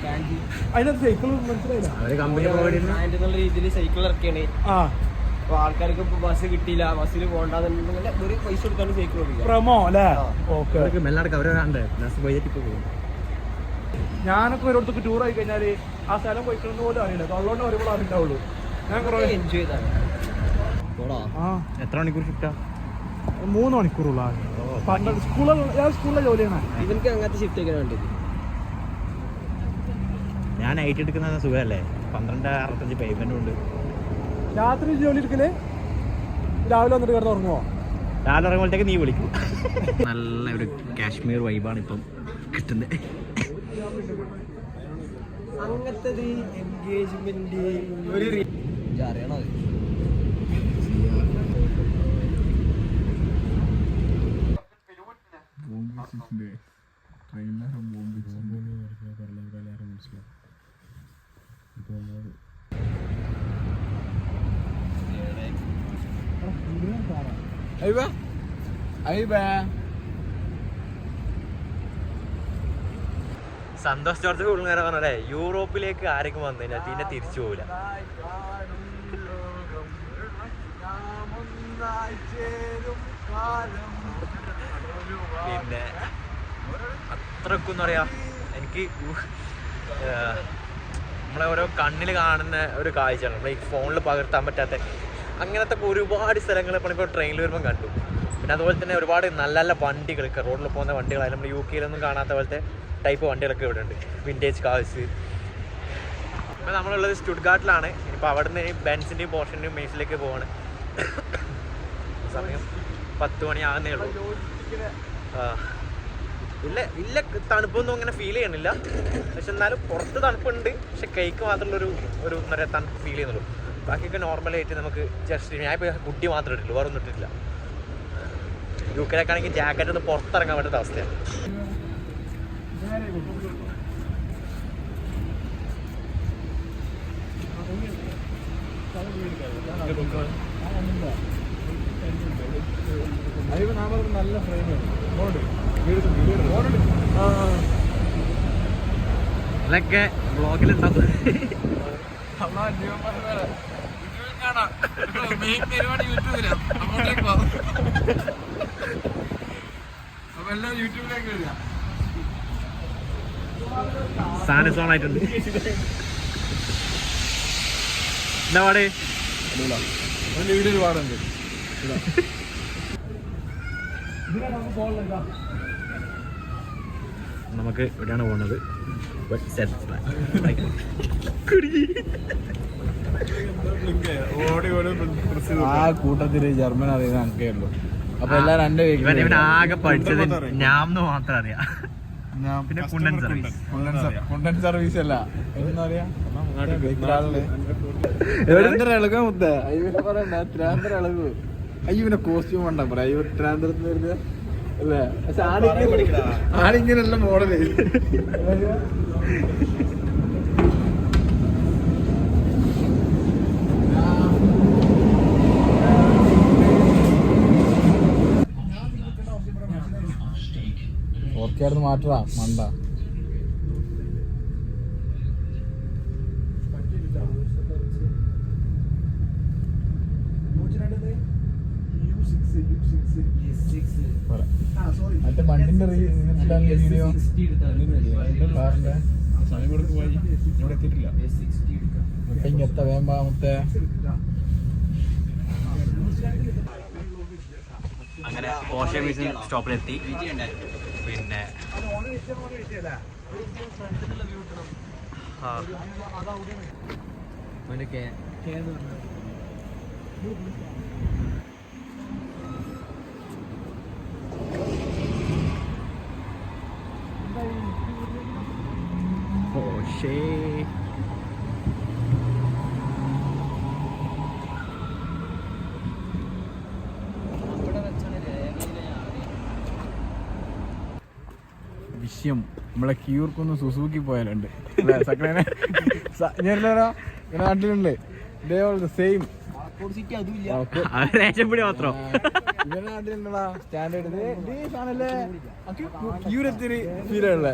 അതിനകത്ത് സൈക്കിൾ മനസ്സിലായില്ല. അവര് കമ്പനി പോയി എന്നുള്ള രീതിയിൽ സൈക്കിൾ ഇറക്കിയാണ്. ആ അപ്പൊ ആൾക്കാർക്ക് ഇപ്പൊ ബസ് കിട്ടിയില്ല, ബസ്സിൽ പോകണ്ടെന്നുണ്ടെങ്കിൽ ഒരു പൈസ കൊടുത്താണ് സൈക്കിൾ ഓടിക്കുക. പ്രമോ അല്ലേ? ഓക്കെ. മെല്ലടക്കം അവരാണ്ട് ബൈജറ്റ് പോകും. ഞാനൊക്കെ ഒരിടത്തേക്ക് ടൂർ ആയി കഴിഞ്ഞാല് ആ സ്ഥലം പോയിക്കണമെന്ന് പോലും അറിയില്ല. അതുകൊണ്ട് ഒരുപാട് അറിയുണ്ടാവുള്ളൂ. ഞാൻ കുറെ എൻജോയ് ചെയ്താണ്. എത്ര മണിക്കൂർ ഷിഫ്റ്റാ? 3 മണിക്കൂറുള്ള സ്കൂളിലെ ജോലിയാണ്. ഇവർക്ക് അങ്ങനത്തെ ഷിഫ്റ്റ് ഒക്കെ വേണ്ടത്. ഞാൻ നൈറ്റ് എടുക്കുന്ന സുഖമല്ലേ? 12.65 പേയ്മെന്റ് ഉണ്ട്. രാത്രി ജോലി എടുക്കല് രാവിലെ വന്നിട്ട് കിടന്ന് ഉറങ്ങുമോ? രാവിലെ ഇറങ്ങുമ്പോഴത്തേക്ക് നീ വിളിക്കും. നല്ല ഒരു കാശ്മീർ വൈബാണ് ഇപ്പം കിട്ടുന്നത്. അങ്ങനത്തെ എൻഗേജ്മെന്റ് അറിയണോ? സന്തോഷ് ജോർജ് കൂടുതൽ പറഞ്ഞേ യൂറോപ്പിലേക്ക് ആരെങ്കിലും വന്നു കഴിഞ്ഞാൽ പിന്നെ തിരിച്ചു പോവില്ല. പിന്നെ അത്രക്കും എന്താ പറയാ, എനിക്ക് നമ്മളെ ഓരോ കണ്ണിൽ കാണുന്ന ഒരു കാഴ്ചയാണ് നമ്മളെ ഈ ഫോണിൽ പകർത്താൻ പറ്റാത്ത അങ്ങനത്തെ ഒരുപാട് സ്ഥലങ്ങൾ ഇപ്പോൾ ട്രെയിനിൽ വരുമ്പോൾ കണ്ടു. പിന്നെ അതുപോലെ തന്നെ ഒരുപാട് നല്ല നല്ല വണ്ടികളൊക്കെ റോഡിൽ പോകുന്ന വണ്ടികളായാലും നമ്മൾ UK യിലൊന്നും കാണാത്ത പോലത്തെ ടൈപ്പ് വണ്ടികളൊക്കെ ഇവിടെ ഉണ്ട്. Vintage cars. ഇപ്പോൾ നമ്മളുള്ളത് സ്റ്റുട്ട്ഗാർട്ടിലാണ്. ഇനിയിപ്പോൾ അവിടെ നിന്ന് ബെൻസിൻ്റെയും പോർഷൻ്റെയും മേസിലേക്ക് പോവാണ്. സമയം 10 മണി ആകുന്നേ ഉള്ളൂ. ഇല്ല ഇല്ല തണുപ്പൊന്നും അങ്ങനെ ഫീൽ ചെയ്യണില്ല. പക്ഷെ എന്നാലും പുറത്ത് തണുപ്പുണ്ട്. പക്ഷെ കൈക്ക് മാത്രമുള്ളൊരു എന്താ പറയുക തണുപ്പ് ഫീൽ ചെയ്യുന്നുള്ളൂ. ബാക്കിയൊക്കെ നോർമലായിട്ട് നമുക്ക് ജസ്റ്റ് ഞാൻ ഇപ്പോൾ കുട്ടി മാത്രമേ ഇട്ടില്ല, വേറെ ഒന്നും ഇട്ടിട്ടില്ല. UK യിലേക്കാണെങ്കിൽ ജാക്കറ്റ് ഒന്ന് പുറത്തിറങ്ങാൻ പറ്റാത്ത അവസ്ഥയാണ്. നല്ല അതൊക്കെ ബ്ലോഗിലുണ്ടാവും. സാധനം ആയിട്ടുണ്ട്. എന്താ പാട്? വീഡിയോ ഒരുപാടുണ്ട്. നമുക്ക് ഇവിടെയാണ് പോകുന്നത്. ആ കൂട്ടത്തില് ജർമ്മൻ അറിയുന്ന അനക്കേ ഉള്ളൂ. അപ്പൊ എല്ലാരും ഇവൻ ആകെ പഠിച്ചത് ഞാൻ മാത്രം അറിയാം. പിന്നെ കുണ്ടൻ സർവീസ് അല്ല എന്താ പറയാ ഇളക മുത്തേ അയ്യോ പറയണ്ട ത്രാന്തര ഇളകു. അയ്യോ പിന്നെ കോസ്റ്റ്യൂം വേണ്ട പറയാ. അയ്യോ ത്രാന്തരത്തിന് വരുന്നത് അല്ലേ? പക്ഷെ ആണിങ്ങനെയല്ല മോഡല്. ഓർക്കായിരുന്നു മാറ്ററാ മണ്ട. മറ്റേ വണ്ടിന്റെ വീഡിയോ കാറിന്റെ ഇങ്ങനത്തെ വേമ്പാമത്തെ അങ്ങനെ പോർഷെ ബീച്ച് സ്റ്റോപ്പിലെത്തി. പിന്നെ പോർഷെ വിഷയം നമ്മളെ ക്യൂർക്കൊന്ന് സുസൂക്കി പോയാലുണ്ട്. നാട്ടിലുണ്ട് ഇതേപോലെ സെയിം രക്ഷപ്പെടി മാത്രം ഇവന്റെ നാട്ടിലുണ്ടടാ സ്റ്റാൻഡേർഡ് സാധനല്ലേ ക്യൂരത്തിന് ഫീലുള്ള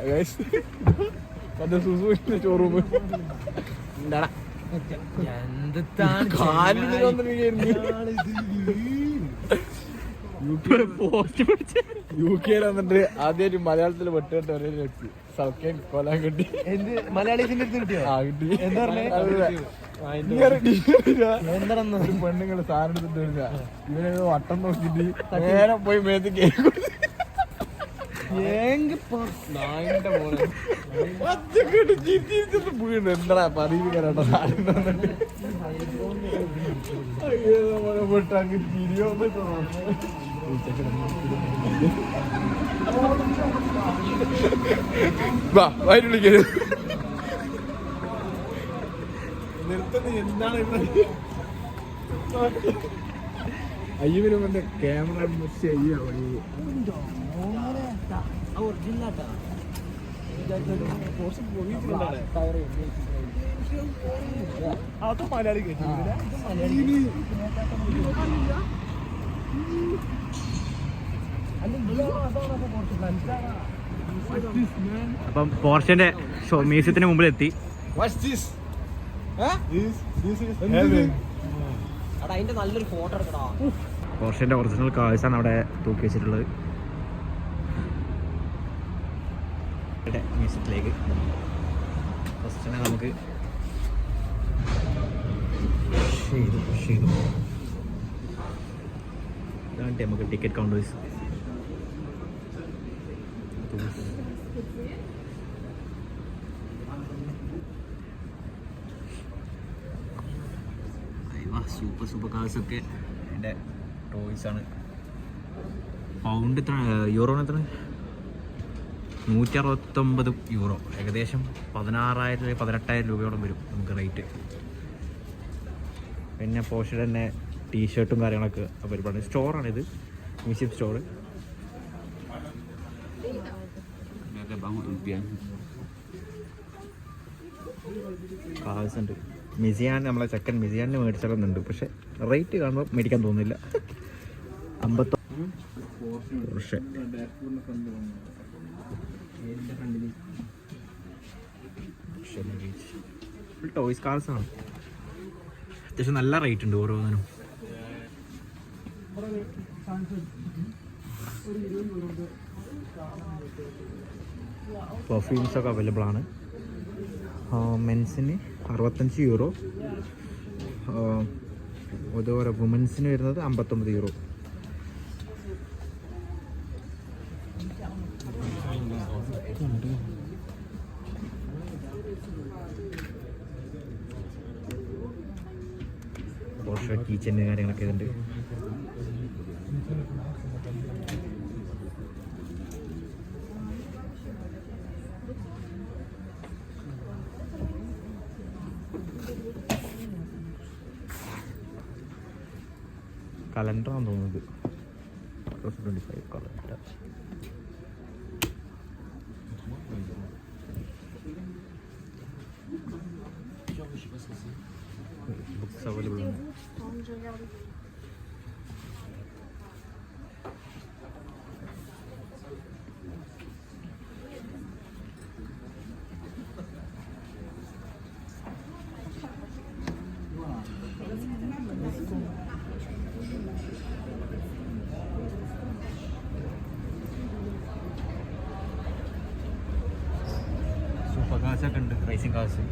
മറ്റേ സുസൂരിന്റെ ഷോറൂം എന്താടാ UK വന്നിട്ട് ആദ്യമായിട്ട് മലയാളത്തിൽ വെട്ടുകെട്ട് ഒരേ വെച്ച് സൗഖ്യം കൊലാൻ കിട്ടി മലയാളീസിന്റെ അടുത്ത് കിട്ടിയോ ആ കിട്ടി എന്താ പറഞ്ഞേ ഒരു പെണ്ണുങ്ങള് സാധനം എടുത്തിട്ട് വരുന്ന ഇവനെ വട്ടം നോക്കിട്ട് നേരെ പോയി മേത്ത് കേക്ക് എന്താ പറയുക നിർത്തുന്നത് എന്താണ് അയ്യവരും എന്റെ ക്യാമറ ചെയ്യാ അത് മലയാളി അപ്പം പോർഷന്റെ മ്യൂസിയത്തിന് മുമ്പിൽ എത്തി. നല്ലൊരു ഫോട്ടോ എടുക്കടാ. പോർഷന്റെ ഒറിജിനൽ കാഴ്ച ആണ് അവിടെ തൂക്കി വെച്ചിട്ടുള്ളത്. മ്യൂസിയത്തിലേക്ക് ഫസ്റ്റ് തന്നെ നമുക്ക് ഇതാണ് നമുക്ക് ടിക്കറ്റ് കൗണ്ടേഴ്സ്. സൂപ്പർ കാർസ് ഒക്കെ എൻ്റെ ടോയ്സ് ആണ്. പൗണ്ട് എത്ര, യൂറോന് എത്ര? 169 യൂറോ, ഏകദേശം 16,000-18,000 രൂപയോളം വരും നമുക്ക് റേറ്റ്. പിന്നെ പോഷയുടെ തന്നെ ടീഷർട്ടും കാര്യങ്ങളൊക്കെ ഒരുപാട് സ്റ്റോറാണിത്, മ്യൂസിയം സ്റ്റോർ. കാഴ്സ് ഉണ്ട്. മിസിയാൻ, നമ്മളെ ചെക്കൻ മിസിയാനിന് മേടിച്ചാലൊന്നുണ്ട്, പക്ഷെ റേറ്റ് കാണുമ്പോൾ മേടിക്കാൻ തോന്നുന്നില്ല. 50 ടോയ്സ് കാർസ് ആണ്. അത്യാവശ്യം നല്ല റേറ്റ് ഉണ്ട് ഓരോന്നിനും. പെർഫ്യൂംസ് ഒക്കെ അവൈലബിൾ ആണ്. മെൻസിന് 65 യൂറോ, അതുപോലെ വുമൻസിന് വരുന്നത് 59 യൂറോ. പോർഷ കീച്ചൻ്റെ കാര്യങ്ങളൊക്കെ ഉണ്ട്. കലണ്ടറാണെന്ന് തോന്നുന്നത്, 25 കലണ്ടർ. ബുക്സ് അവൈലബിൾ ആണ്. സൂപ്പർ കാർസൊക്കെ ഉണ്ട്, റേസിംഗ് കാർസ്.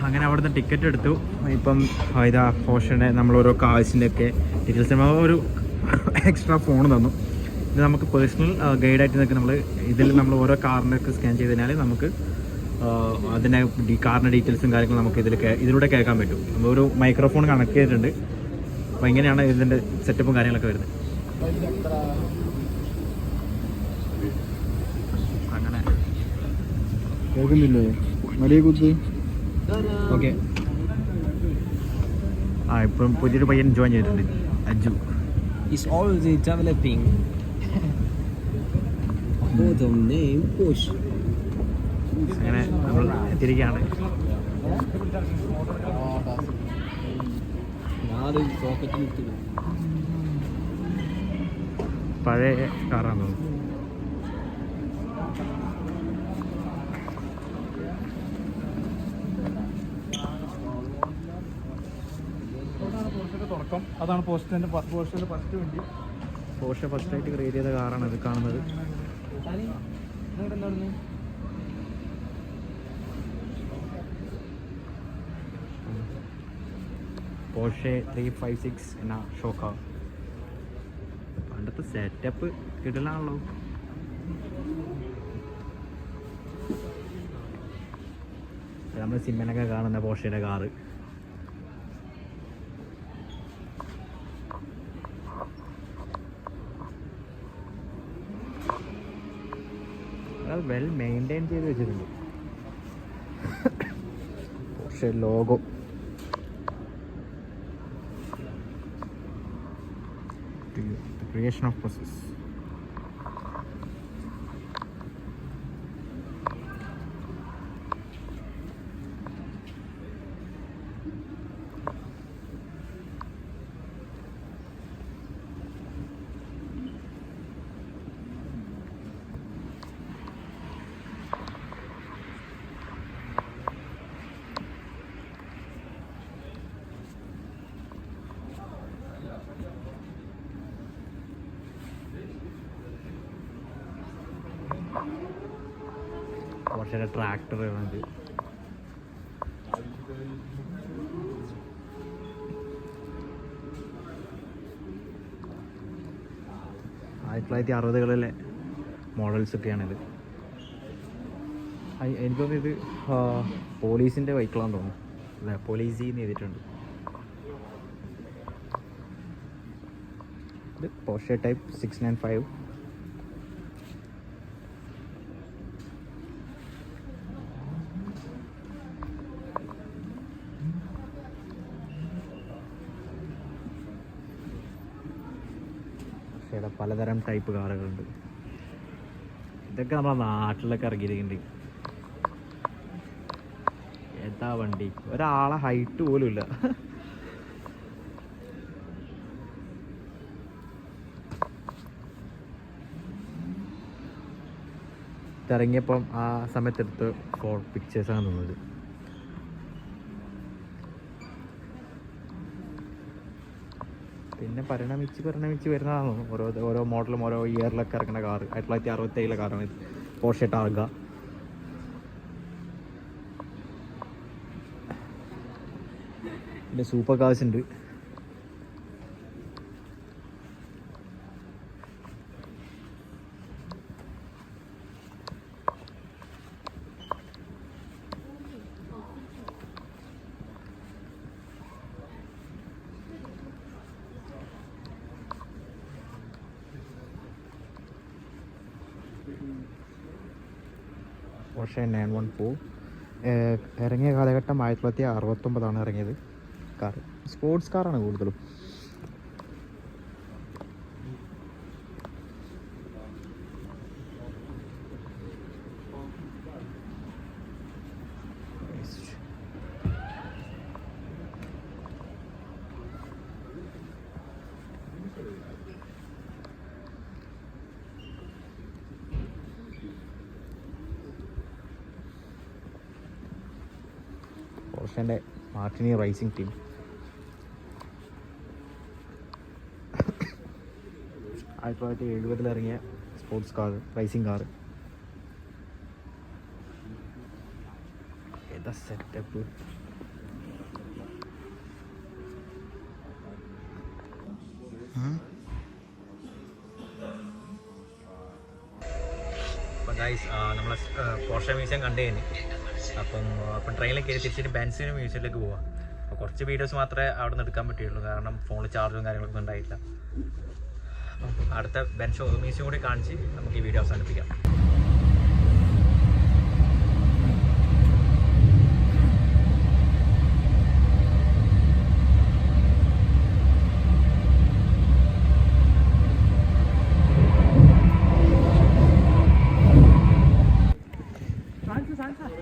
അങ്ങനെ അവിടുന്ന് ടിക്കറ്റ് എടുത്തു. ഇപ്പം ഇതാ പോർഷൻ്റെ നമ്മൾ ഓരോ കാഴ്ചൻ്റെ ഒക്കെ ഡീറ്റെയിൽസ് ഒരു എക്സ്ട്രാ ഫോൺ തന്നു. ഇത് നമുക്ക് പേഴ്സണൽ ഗൈഡായിട്ട് നിൽക്കുക. ഇതിൽ നമ്മൾ ഓരോ കാറിനൊക്കെ സ്കാൻ ചെയ്ത് കഴിഞ്ഞാൽ നമുക്ക് അതിനെ കാറിൻ്റെ ഡീറ്റെയിൽസും കാര്യങ്ങളും നമുക്ക് ഇതിലൂടെ കേൾക്കാൻ പറ്റും. നമ്മളൊരു മൈക്രോഫോൺ കണക്ട് ചെയ്തിട്ടുണ്ട്. അപ്പോൾ ഇങ്ങനെയാണ് ഇതിൻ്റെ സെറ്റപ്പും കാര്യങ്ങളൊക്കെ വരുന്നത്. അങ്ങനെ കേൾക്കുന്നില്ലേ മലയെ കുത്ത്? ഓക്കെ. ഇപ്പം പുതിയൊരു പയ്യൻ ജോയിൻ ചെയ്തിട്ടുണ്ട്, Aju. Is already developing. Bottom name push. അങ്ങനെ നമ്മൾ എത്തിയിരിക്കുകയാണ്. ഞാനത് സോക്കറ്റിൽ ഇട്ടിരുന്നു. പഴയ കാറാണ് തുടക്കം. അതാണ് പോർഷന്റെ ഫസ്റ്റ് വണ്ടി. പോർഷെ ഫസ്റ്റ് ആയിട്ട് ക്രിയേറ്റ് ചെയ്ത കാറാണ് ഇത് കാണുന്നത്. പോർഷെ 356 എന്ന ഷോ കാർ. പണ്ടത്തെ സെറ്റപ്പ് കിടലാണല്ലോ. നമ്മൾ സിനിമയിലൊക്കെ കാണുന്ന പോർഷയുടെ കാറ്. അത് വെൽ മെയിൻറ്റെയിൻ ചെയ്ത് വെച്ചിട്ടുണ്ട്. Porsche logo. The creation of process. പോർഷയുടെ ട്രാക്ടർ ഉണ്ട്. ആയിരത്തി 1960-കളിലെ മോഡൽസ് ഒക്കെയാണിത്. എനിക്ക് തോന്നുന്നു ഇത് പോലീസിൻ്റെ ബൈക്കിലാന്ന് തോന്നുന്നു. അല്ലേ, പോലീസിന്ന് ചെയ്തിട്ടുണ്ട്. ഇത് പോർഷെ ടൈപ്പ് 695. പോർഷയുടെ പലതരം ടൈപ്പ് കാറുകളുണ്ട്. ഇതൊക്കെ നമ്മുടെ നാട്ടിലൊക്കെ ഇറങ്ങിയിട്ടുണ്ട്. എന്താ വണ്ടി, ഒരാളെ ഹൈറ്റ് പോലും ഇല്ല. ഇറങ്ങിയപ്പം ആ സമയത്തെടുത്ത് പിക്ചേഴ്സാണ് തോന്നുന്നത്. പിന്നെ പരിണമിച്ച് വരുന്നതാണ് ഓരോ മോഡലും ഓരോ ഇയറിലൊക്കെ ഇറങ്ങുന്ന കാറ്. 1967 കാറാണ് ഇത്. പോർഷെ ടാർഗ. പിന്നെ സൂപ്പർ കാർസ് ഉണ്ട്. പോർഷെ 914 ഇറങ്ങിയ കാലഘട്ടം 1969 ഇറങ്ങിയത് കാർ. സ്പോർട്സ് കാറാണ് കൂടുതലും. പോർഷൻ്റെ മാർട്ടിനി റേസിംഗ് ടീം. ആയിരത്തി 1970 ഇറങ്ങിയ സ്പോർട്സ് കാർ, റേസിംഗ് കാർ. ഏതാ സെറ്റപ്പ്. അപ്പം ഗൈസ് നമ്മൾ പോർഷെ മ്യൂസിയം കണ്ടു കഴിഞ്ഞു. അപ്പം ട്രെയിനിൽ കയറി തിരിച്ചിട്ട് ബെൻസിന് മ്യൂസിയത്തിലേക്ക് പോവാം. അപ്പോൾ കുറച്ച് വീഡിയോസ് മാത്രമേ അവിടെ നിന്ന് എടുക്കാൻ പറ്റുള്ളൂ, കാരണം ഫോണിൽ ചാർജും കാര്യങ്ങളൊന്നും ഉണ്ടായില്ല. അപ്പം അടുത്ത ബെൻസ് മ്യൂസിയം കൂടി കാണിച്ച് നമുക്ക് ഈ വീഡിയോ അവസാനിപ്പിക്കാം.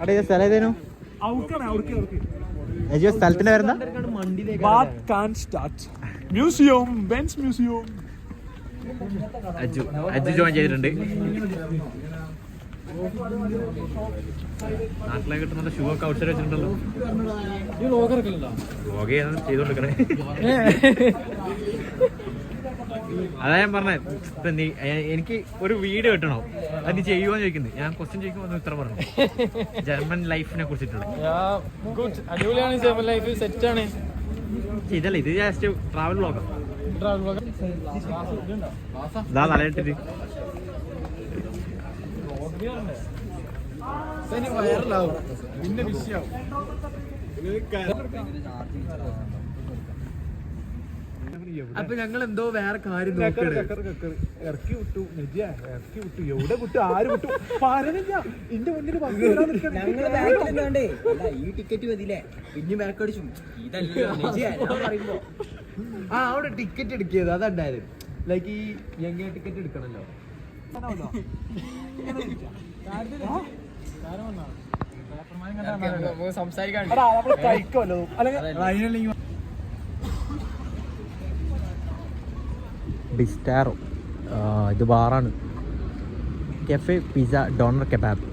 അവിടെ സ്ഥലം ഏതേനു? സ്ഥലത്തിന്റെ വരുന്ന museum Benz museum Aju join ചെയ്തിട്ടുണ്ട്. നാട്ടിലെ കിട്ടുന്ന ഷൂ ഒക്കെ ഔട്ട്സൈഡ് വെച്ചിട്ടുണ്ടല്ലോ. വ്ലോഗ് ചെയ്തോണ്ടിരിക്കണേ. അതാ ഞാൻ പറഞ്ഞത്, എനിക്ക് ഒരു വീഡിയോ കിട്ടണോ, അത് നീ ചെയ്യുമോന്ന് ചോദിക്കുന്നത്. ഞാൻ ക്വസ്റ്റ്യൻ ചോദിക്കുമ്പോൾ ഉത്തരം പറഞ്ഞു. ജർമ്മൻ ലൈഫിനെ കുറിച്ചിട്ടുള്ള അടിപൊളിയാണ് ജർമ്മൻ ലൈഫ്, സെറ്റാണ്. ഇതല്ല, ഇത് ജസ്റ്റ് ട്രാവൽ വ്ലോഗാ. ഇതാ തലയിട്ടിട്ട് പിന്നെ വിഷയാവും. അപ്പൊ ഞങ്ങൾ എന്തോ വേറെ കാര്യം ഇറക്കി വിട്ടു, ഇറക്കി വിട്ടു. എവിടെ വിട്ടു, ആര് വിട്ടു പറഞ്ഞില്ല. എന്റെ മുന്നിൽ ഈ ടിക്കറ്റ് മതിയില്ലേ, പിന്നെ ബാക്ക് അടിച്ചു. ആ അവിടെ ടിക്കറ്റ് എടുക്കിയത് അതുണ്ടായത്. ലൈക്ക് ഈ യങ് ടിക്കറ്റ് എടുക്കണല്ലോ. സംസാരിക്കാൻ ബിസ്റ്റാറോ, ഇത് ബാറാണ്. കെഫെ പിസ്സ ഡോണർ കെബാബ്.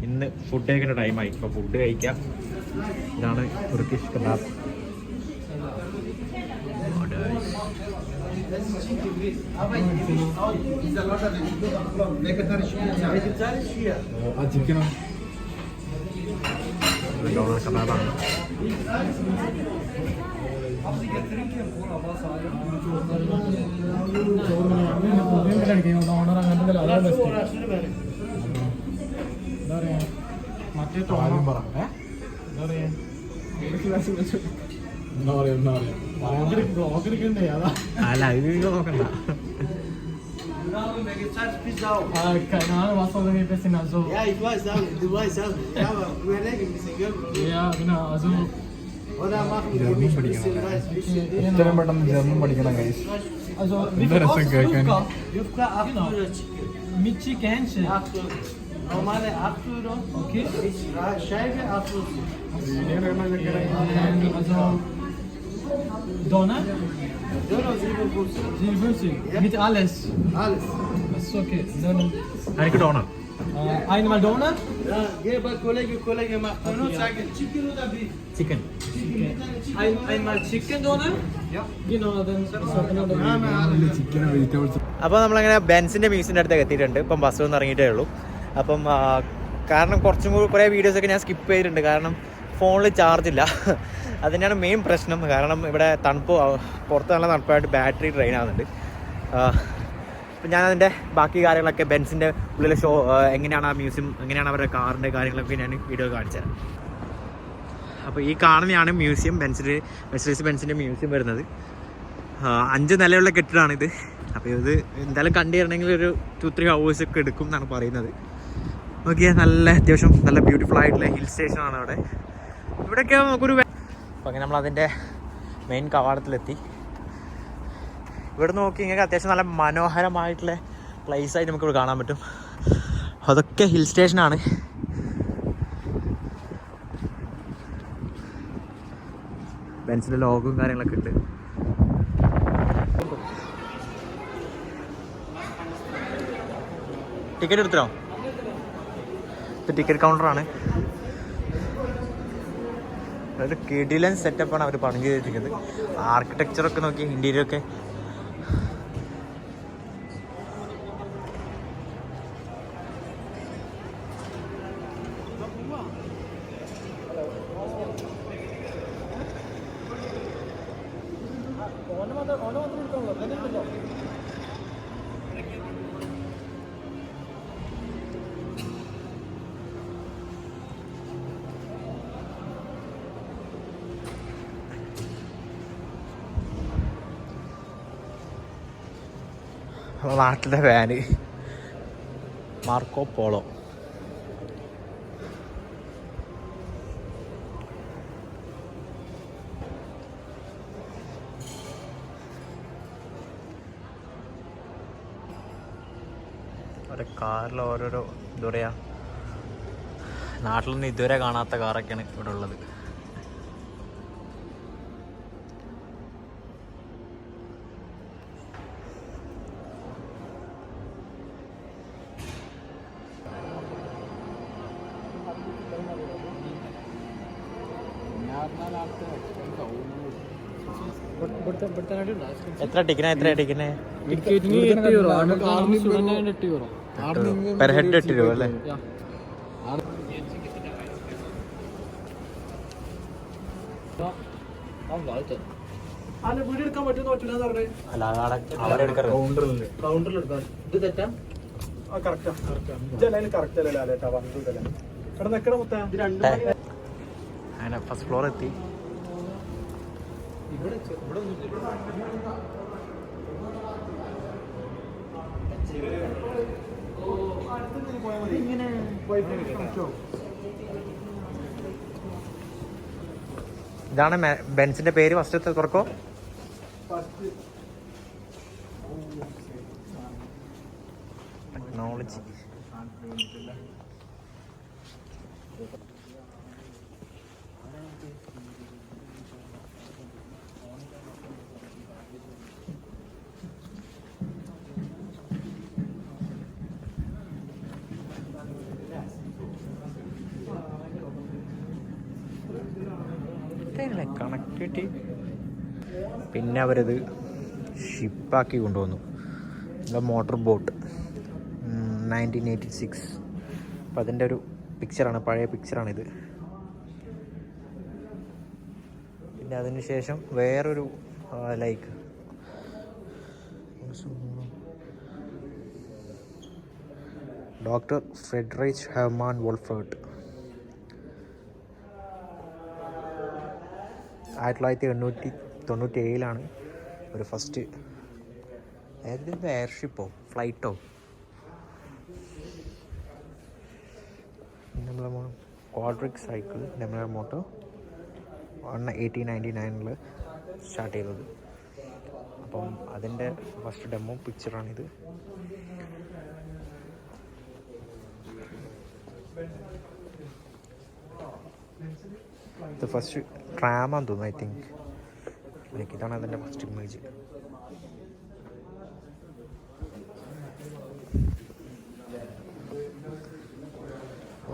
ഇന്ന് ഫുഡ് കഴിക്കേണ്ട ടൈമായി. ഇപ്പോൾ ഫുഡ് കഴിക്കാം. ഇതാണ് തുർക്കിഷ് കബാബ്. ചിക്കനോ ഡോണർ കബാബാണ്. മറ്റേ തോന്നും പറ. എന്താ പറയാ ബ്ലോഗ് എടുക്കണ്ടേ? അതാ അല്ല, ഇത് നോക്കണ്ട. ഇത്രയും പെട്ടെന്ന് ജർമ്മൻ പഠിക്കണം ഗൈസ്. എന്താ രസം കേൾക്കാൻ. Normale 8 Euro. Okay. Scheibe 8 Euro. Donner? Euro 57. 57. Mit alles. Alles. Das ist okay. എനിക്ക് donor. Einmal Donner? Ja, geh bei Kollege macht nur sagen Chicken oder Beef. Chicken. Einmal Chicken Donner? Ja. Genau, dann chicken vegetables. അപ്പോൾ നമ്മളങ്ങനെ ബെൻസിൻ്റെ മ്യൂസിയത്തിൻ്റെ അടുത്തേക്ക് എത്തിയിട്ടുണ്ട്. ഇപ്പം ബസ്സിൽ നിന്ന് ഇറങ്ങിയിട്ടേ ഉള്ളൂ. അപ്പം കാരണം കുറച്ചും കൂടി കുറേ വീഡിയോസൊക്കെ ഞാൻ സ്കിപ്പ് ചെയ്തിട്ടുണ്ട്. കാരണം ഫോണിൽ ചാർജില്ല. അതിനാണ് മെയിൻ പ്രശ്നം. കാരണം ഇവിടെ തണുപ്പ്, പുറത്ത് നല്ല തണുപ്പായിട്ട് ബാറ്ററി ഡ്രെയിൻ ആകുന്നുണ്ട്. അപ്പം ഞാനതിൻ്റെ ബാക്കി കാര്യങ്ങളൊക്കെ ബെൻസിൻ്റെ ഉള്ളിലെ ഷോ എങ്ങനെയാണ് ആ മ്യൂസിയം, എങ്ങനെയാണ് അവരുടെ കാറിൻ്റെ കാര്യങ്ങളൊക്കെ ഞാൻ വീഡിയോ കാണിച്ചു തരാം. അപ്പോൾ ഈ കാണുന്നതാണ് മ്യൂസിയം, മെഴ്സിഡീസ് ബെൻസിൻ്റെ മ്യൂസിയം വരുന്നത്. 5 നിലയുള്ള കെട്ടിടമാണിത്. അപ്പോൾ ഇത് എന്തായാലും കണ്ടുവരണമെങ്കിൽ ഒരു 2-3 hours ഒക്കെ എടുക്കും എന്നാണ് പറയുന്നത്. നോക്കിയാൽ നല്ല അത്യാവശ്യം നല്ല ബ്യൂട്ടിഫുൾ ആയിട്ടുള്ള ഹിൽ സ്റ്റേഷനാണ് അവിടെ. ഇവിടെയൊക്കെ നമുക്കൊരു അപ്പോൾ അങ്ങനെ നമ്മളതിൻ്റെ മെയിൻ കവാടത്തിലെത്തി. ഇവിടെ നോക്കി ഇങ്ങനെ അത്യാവശ്യം നല്ല മനോഹരമായിട്ടുള്ള പ്ലേസായിട്ട് നമുക്കിവിടെ കാണാൻ പറ്റും. അതൊക്കെ ഹിൽ സ്റ്റേഷനാണ്. ബെൻസിൻ്റെ ലോഗും കാര്യങ്ങളൊക്കെ ഉണ്ട്. ടിക്കറ്റ് എടുത്തോ? ഇത് ടിക്കറ്റ് കൗണ്ടറാണ്. അതായത് കിടിലൻ സെറ്റപ്പാണ് അവർ പണി ചെയ്തിരിക്കുന്നത്. ആർക്കിടെക്ചറൊക്കെ നോക്കി, ഇൻറ്റീരിയറൊക്കെ. നാട്ടിലെ വാന് മാർക്കോ പോളോ. അത് കാറിൽ ഓരോരോ എന്താ പറയുക, നാട്ടിലൊന്നും ഇതുവരെ കാണാത്ത കാറൊക്കെയാണ് ഇവിടെ ഉള്ളത്. എത്ര ടിക്കറ്റ്? പെർ ഹെഡ് 8 രൂപ അല്ലേ? അല്ല അവരെടുക്കാറ് ഇത് തെറ്റാ? അങ്ങനെ ഫസ്റ്റ് ഫ്ലോർ എത്തി. ഇതാണ് ബെൻസിന്റെ പേര്. ഫസ്റ്റ് തുറക്കോ. ടെക്നോളജി. കണക്ടിവിറ്റി. പിന്നെ അവരത് ഷിപ്പാക്കി കൊണ്ടുവന്നു. Motor boat 1986. അപ്പം അതിൻ്റെ ഒരു പിക്ചറാണ്, പഴയ പിക്ചറാണിത്. പിന്നെ അതിന് ശേഷം വേറൊരു ലൈക്ക് ഡോക്ടർ ഫ്രെഡറിച്ച് ഹെർമാൻ വോൾഫേർട്ട് 1997 ഒരു ഫസ്റ്റ് എയർഷിപ്പോ ഫ്ലൈറ്റോ നമ്മളെ ക്വാഡ്രിക് സൈക്കിൾ നമ്മളെ മോട്ടോ 1899 സ്റ്റാർട്ട് ചെയ്തത്. അപ്പം അതിൻ്റെ ഫസ്റ്റ് ഡെമോ പിക്ചറാണിത്. ഇത് ഫസ്റ്റ് ട്രാമാന്ന് തോന്നുന്നു, ഐ തിങ്ക്. ലൈക്ക് ഇതാണ് അതിൻ്റെ ഫസ്റ്റ് ഇമേജ്.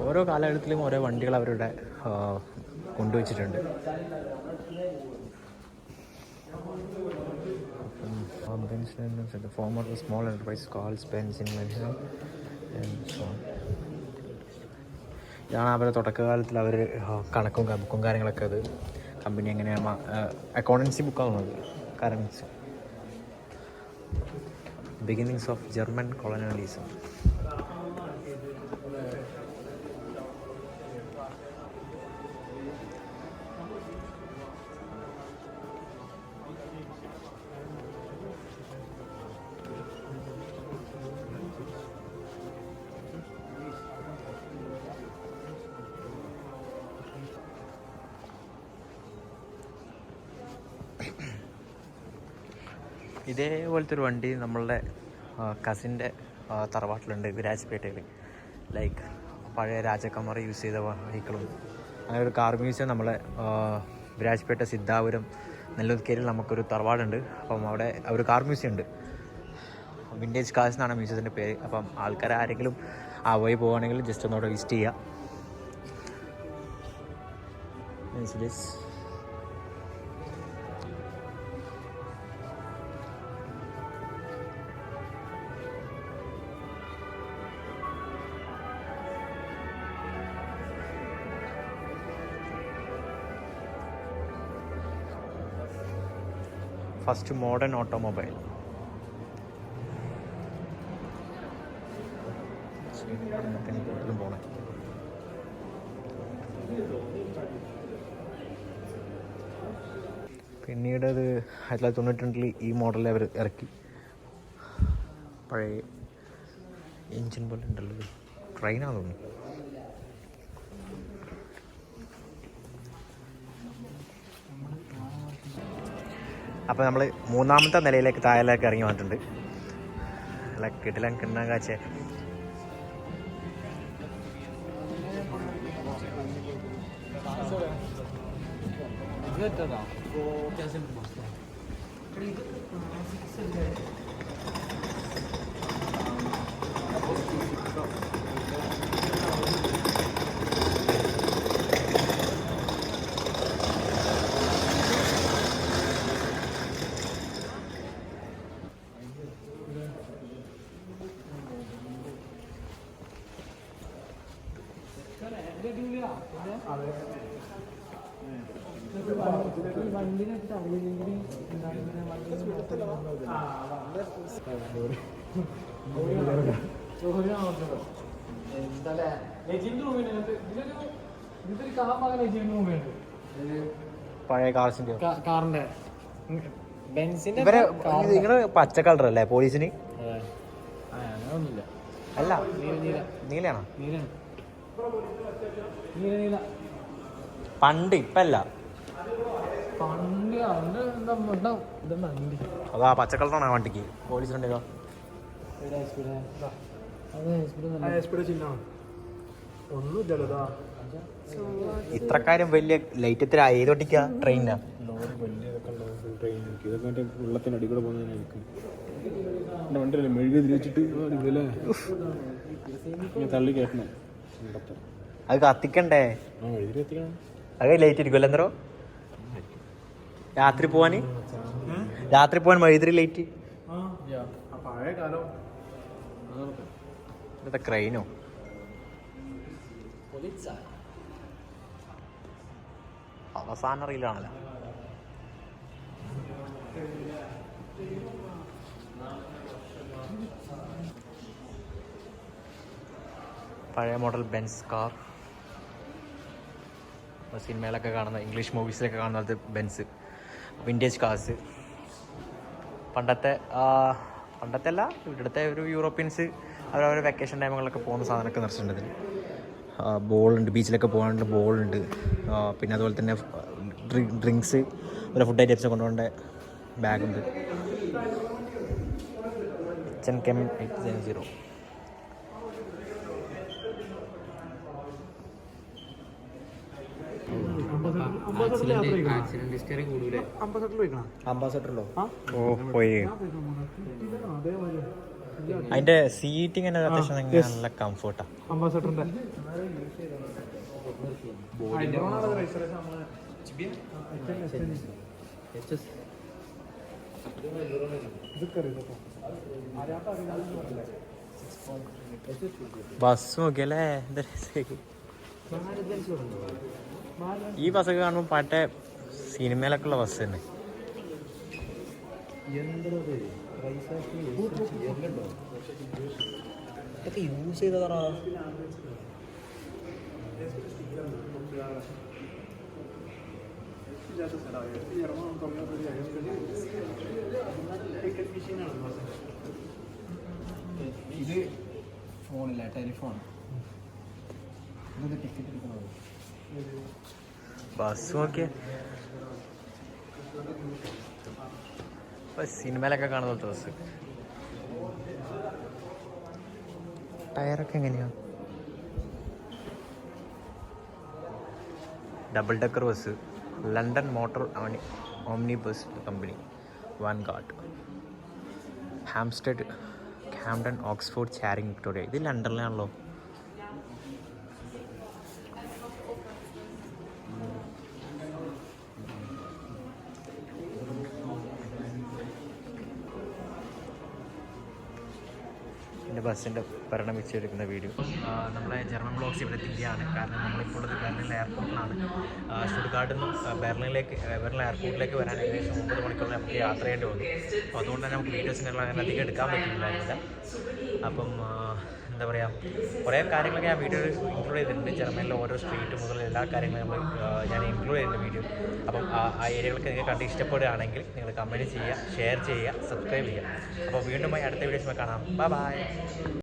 ഓരോ കാലഘട്ടത്തിലും ഓരോ വണ്ടികൾ അവരുടെ കൊണ്ടുവച്ചിട്ടുണ്ട്. Former small enterprise Carl's Benz invention. ഇതാണ് അവരുടെ തുടക്കകാലത്തിൽ അവർ കണക്കും ബുക്കും കാര്യങ്ങളൊക്കെ, അത് കമ്പനി എങ്ങനെയാണ് അക്കൗണ്ടൻസി ബുക്കാണ് തോന്നുന്നത്. Currency beginnings of German colonialism. ഇതേപോലത്തെ ഒരു വണ്ടി നമ്മളുടെ കസിൻ്റെ തറവാട്ടിലുണ്ട്, വിരാജ്പേട്ടയിൽ. ലൈക്ക് പഴയ രാജാക്കന്മാർ യൂസ് ചെയ്ത വെഹിക്കിളും. അങ്ങനെ ഒരു കാർ മ്യൂസിയം നമ്മളെ വിരാജ്പേട്ട സിദ്ധാപുരം നെല്ലൂർക്കേരിയിൽ നമുക്കൊരു തറവാടുണ്ട്. അപ്പം അവിടെ ഒരു കാർ മ്യൂസിയം ഉണ്ട്. വിൻറ്റേജ് കാർസ് എന്നാണ് മ്യൂസിയത്തിൻ്റെ പേര്. അപ്പം ആൾക്കാർ ആരെങ്കിലും ആ വഴി പോവുകയാണെങ്കിൽ ജസ്റ്റ് ഒന്നോടെ വിസിറ്റ് ചെയ്യുക. First modern automobile. പോണേ പിന്നീട് അത് 1992 ഈ മോഡലിൽ അവർ ഇറക്കി. പഴയ എൻജിൻ പോലെ ഉണ്ടല്ലോ, ട്രെയിനാണെന്ന് തോന്നുന്നു. അപ്പോൾ നമ്മൾ മൂന്നാമത്തെ നിലയിലേക്ക് താഴേക്ക് ഇറങ്ങി വന്നിട്ടുണ്ട്. കിടിലൻ കിണ്ണ കാഴ്ച. പഴയ കാർസിന്റെ കാറിന്റെ ബെൻസിന്റെ ഇവരെ നിങ്ങള് പച്ച കളർ അല്ലേ പോലീസിന്? അങ്ങനൊന്നുമില്ല. അല്ല, നീല നീലയാണോ? നീലാണ്. നീല പണ്ട് ഇപ്പല്ല. പണ്ട് അവന്റെ എന്താ ഉണ്ടാവും. ഇതെന്താ വണ്ടി? അതാ പച്ച കളറാണ് വണ്ടിക്ക്. പോലീസിനുണ്ടല്ലോ. ഇത്രക്കാരും വലിയ ലൈറ്റ് എത്ര ഏതൊട്ടിക്കാ ട്രെയിനാ? വെള്ളത്തിന്റെ അടികൂടെ പോകുന്നതിനായിരിക്കും വണ്ടിയല്ലേ മെഴുകി തിരിച്ചിട്ട് തള്ളി കയറ്റണം. അത് കത്തിക്കണ്ടേ? എഴുതി എത്തിക്കണം. അത് ലൈറ്റ് ഇരിക്കുമല്ലോ എന്തോ രാത്രി പോവാൻ വൈദ്യുതി ലൈറ്റ്. പഴയ കാലം ഇന്നത്തെ ക്രെയിനോ അവസാന റീലാണല്ലോ. പഴയ മോഡൽ ബെൻസ് കാർ. സിനിമയിലൊക്കെ കാണുന്ന, ഇംഗ്ലീഷ് മൂവീസിലൊക്കെ കാണുന്നത് ബെൻസ് വിൻറ്റേജ് കാർസ്. പണ്ടത്തെ അല്ല, ഇവിടുത്തെ ഒരു യൂറോപ്യൻസ് അവരവരെ വെക്കേഷൻ ടൈമുകളിലൊക്കെ പോകുന്ന സാധനമൊക്കെ നിറച്ചിട്ടുണ്ട് ഇതിൽ. ബോളുണ്ട്, ബീച്ചിലൊക്കെ പോകാനുള്ള ബോളുണ്ട്. പിന്നെ അതുപോലെ തന്നെ ഡ്രിങ്ക്സ്, അതുപോലെ ഫുഡ് ഐറ്റംസ് കൊണ്ടുപോകേണ്ട ബാഗുണ്ട്. HM 870. ആക്സിഡന്റ് ഹിസ്റ്ററി കൂടൂലേ? അംബാസഡറിലോ? ഓ പോയി. അതിന്റെ സീറ്റിംഗ് തന്നെ അത്യാവശ്യം നല്ല കംഫർട്ടാ. അംബാസഡറിന്റെ ബസ് നോക്കിയല്ലേ ഈ ബസ്സൊക്കെ കാണുമ്പോൾ പാട്ടെ സിനിമയിലൊക്കെ ഉള്ള ബസ് തന്നെ. ഇതൊക്കെ യൂസ് ചെയ്തതാ. ഇത് ഫോണില്ല, ടെലിഫോൺ. ടിക്കറ്റ് എടുക്കുന്നത് ബസ് നോക്കിയ സിനിമയിലൊക്കെ കാണുന്ന പോലത്തെ ബസ്. ടയറൊക്കെ എങ്ങനെയാ? Double decker bus, London motor omni bus company, Vanguard, Hampstead, Hampton, Oxford, Charing, Victoria. ഇത് ലണ്ടനിലാണല്ലോ. എൻ്റെ ബസ്സിൻ്റെ ഭരണം വെച്ചെടുക്കുന്ന വീഡിയോ. നമ്മളെ ജർമ്മൻ ബ്ലോഗ്സ് ഇവിടെ എത്തിക്കുകയാണ്. കാരണം നമ്മളിപ്പോൾ ഉള്ളത് ബെർലിൻ എയർപോർട്ടിലാണ്. സ്റ്റുട്ട്ഗാർട്ടിൽ നിന്നും ബെർലിൻ എയർപോർട്ടിലേക്ക് വരാൻ ഏകദേശം 9 മണിക്കൂർ നമുക്ക് യാത്ര ചെയ്യേണ്ടി വന്നു. അപ്പോൾ അതുകൊണ്ട് തന്നെ നമുക്ക് വീഡിയോസിനെല്ലാം അങ്ങനെ അധികം എടുക്കാൻ പറ്റുന്നില്ലായിരുന്നില്ല. അപ്പം എന്താ പറയുക, കുറേ കാര്യങ്ങളൊക്കെ ഞാൻ വീഡിയോയിൽ ഇൻക്ലൂഡ് ചെയ്തിട്ടുണ്ട്. ജർമ്മനിലെ ഓരോ സ്ട്രീറ്റ് മുതൽ എല്ലാ കാര്യങ്ങളും ഞാൻ ഇൻക്ലൂഡ് ചെയ്തിട്ടുണ്ട് വീഡിയോ. അപ്പം ആ ഏരിയകളൊക്കെ നിങ്ങൾക്ക് കണ്ട് ഇഷ്ടപ്പെടുകയാണെങ്കിൽ നിങ്ങൾ കമൻറ്റ് ചെയ്യുക, ഷെയർ ചെയ്യുക, സബ്സ്ക്രൈബ് ചെയ്യുക. അപ്പോൾ വീണ്ടും അടുത്ത വീഡിയോസ് കാണാം. ബൈ.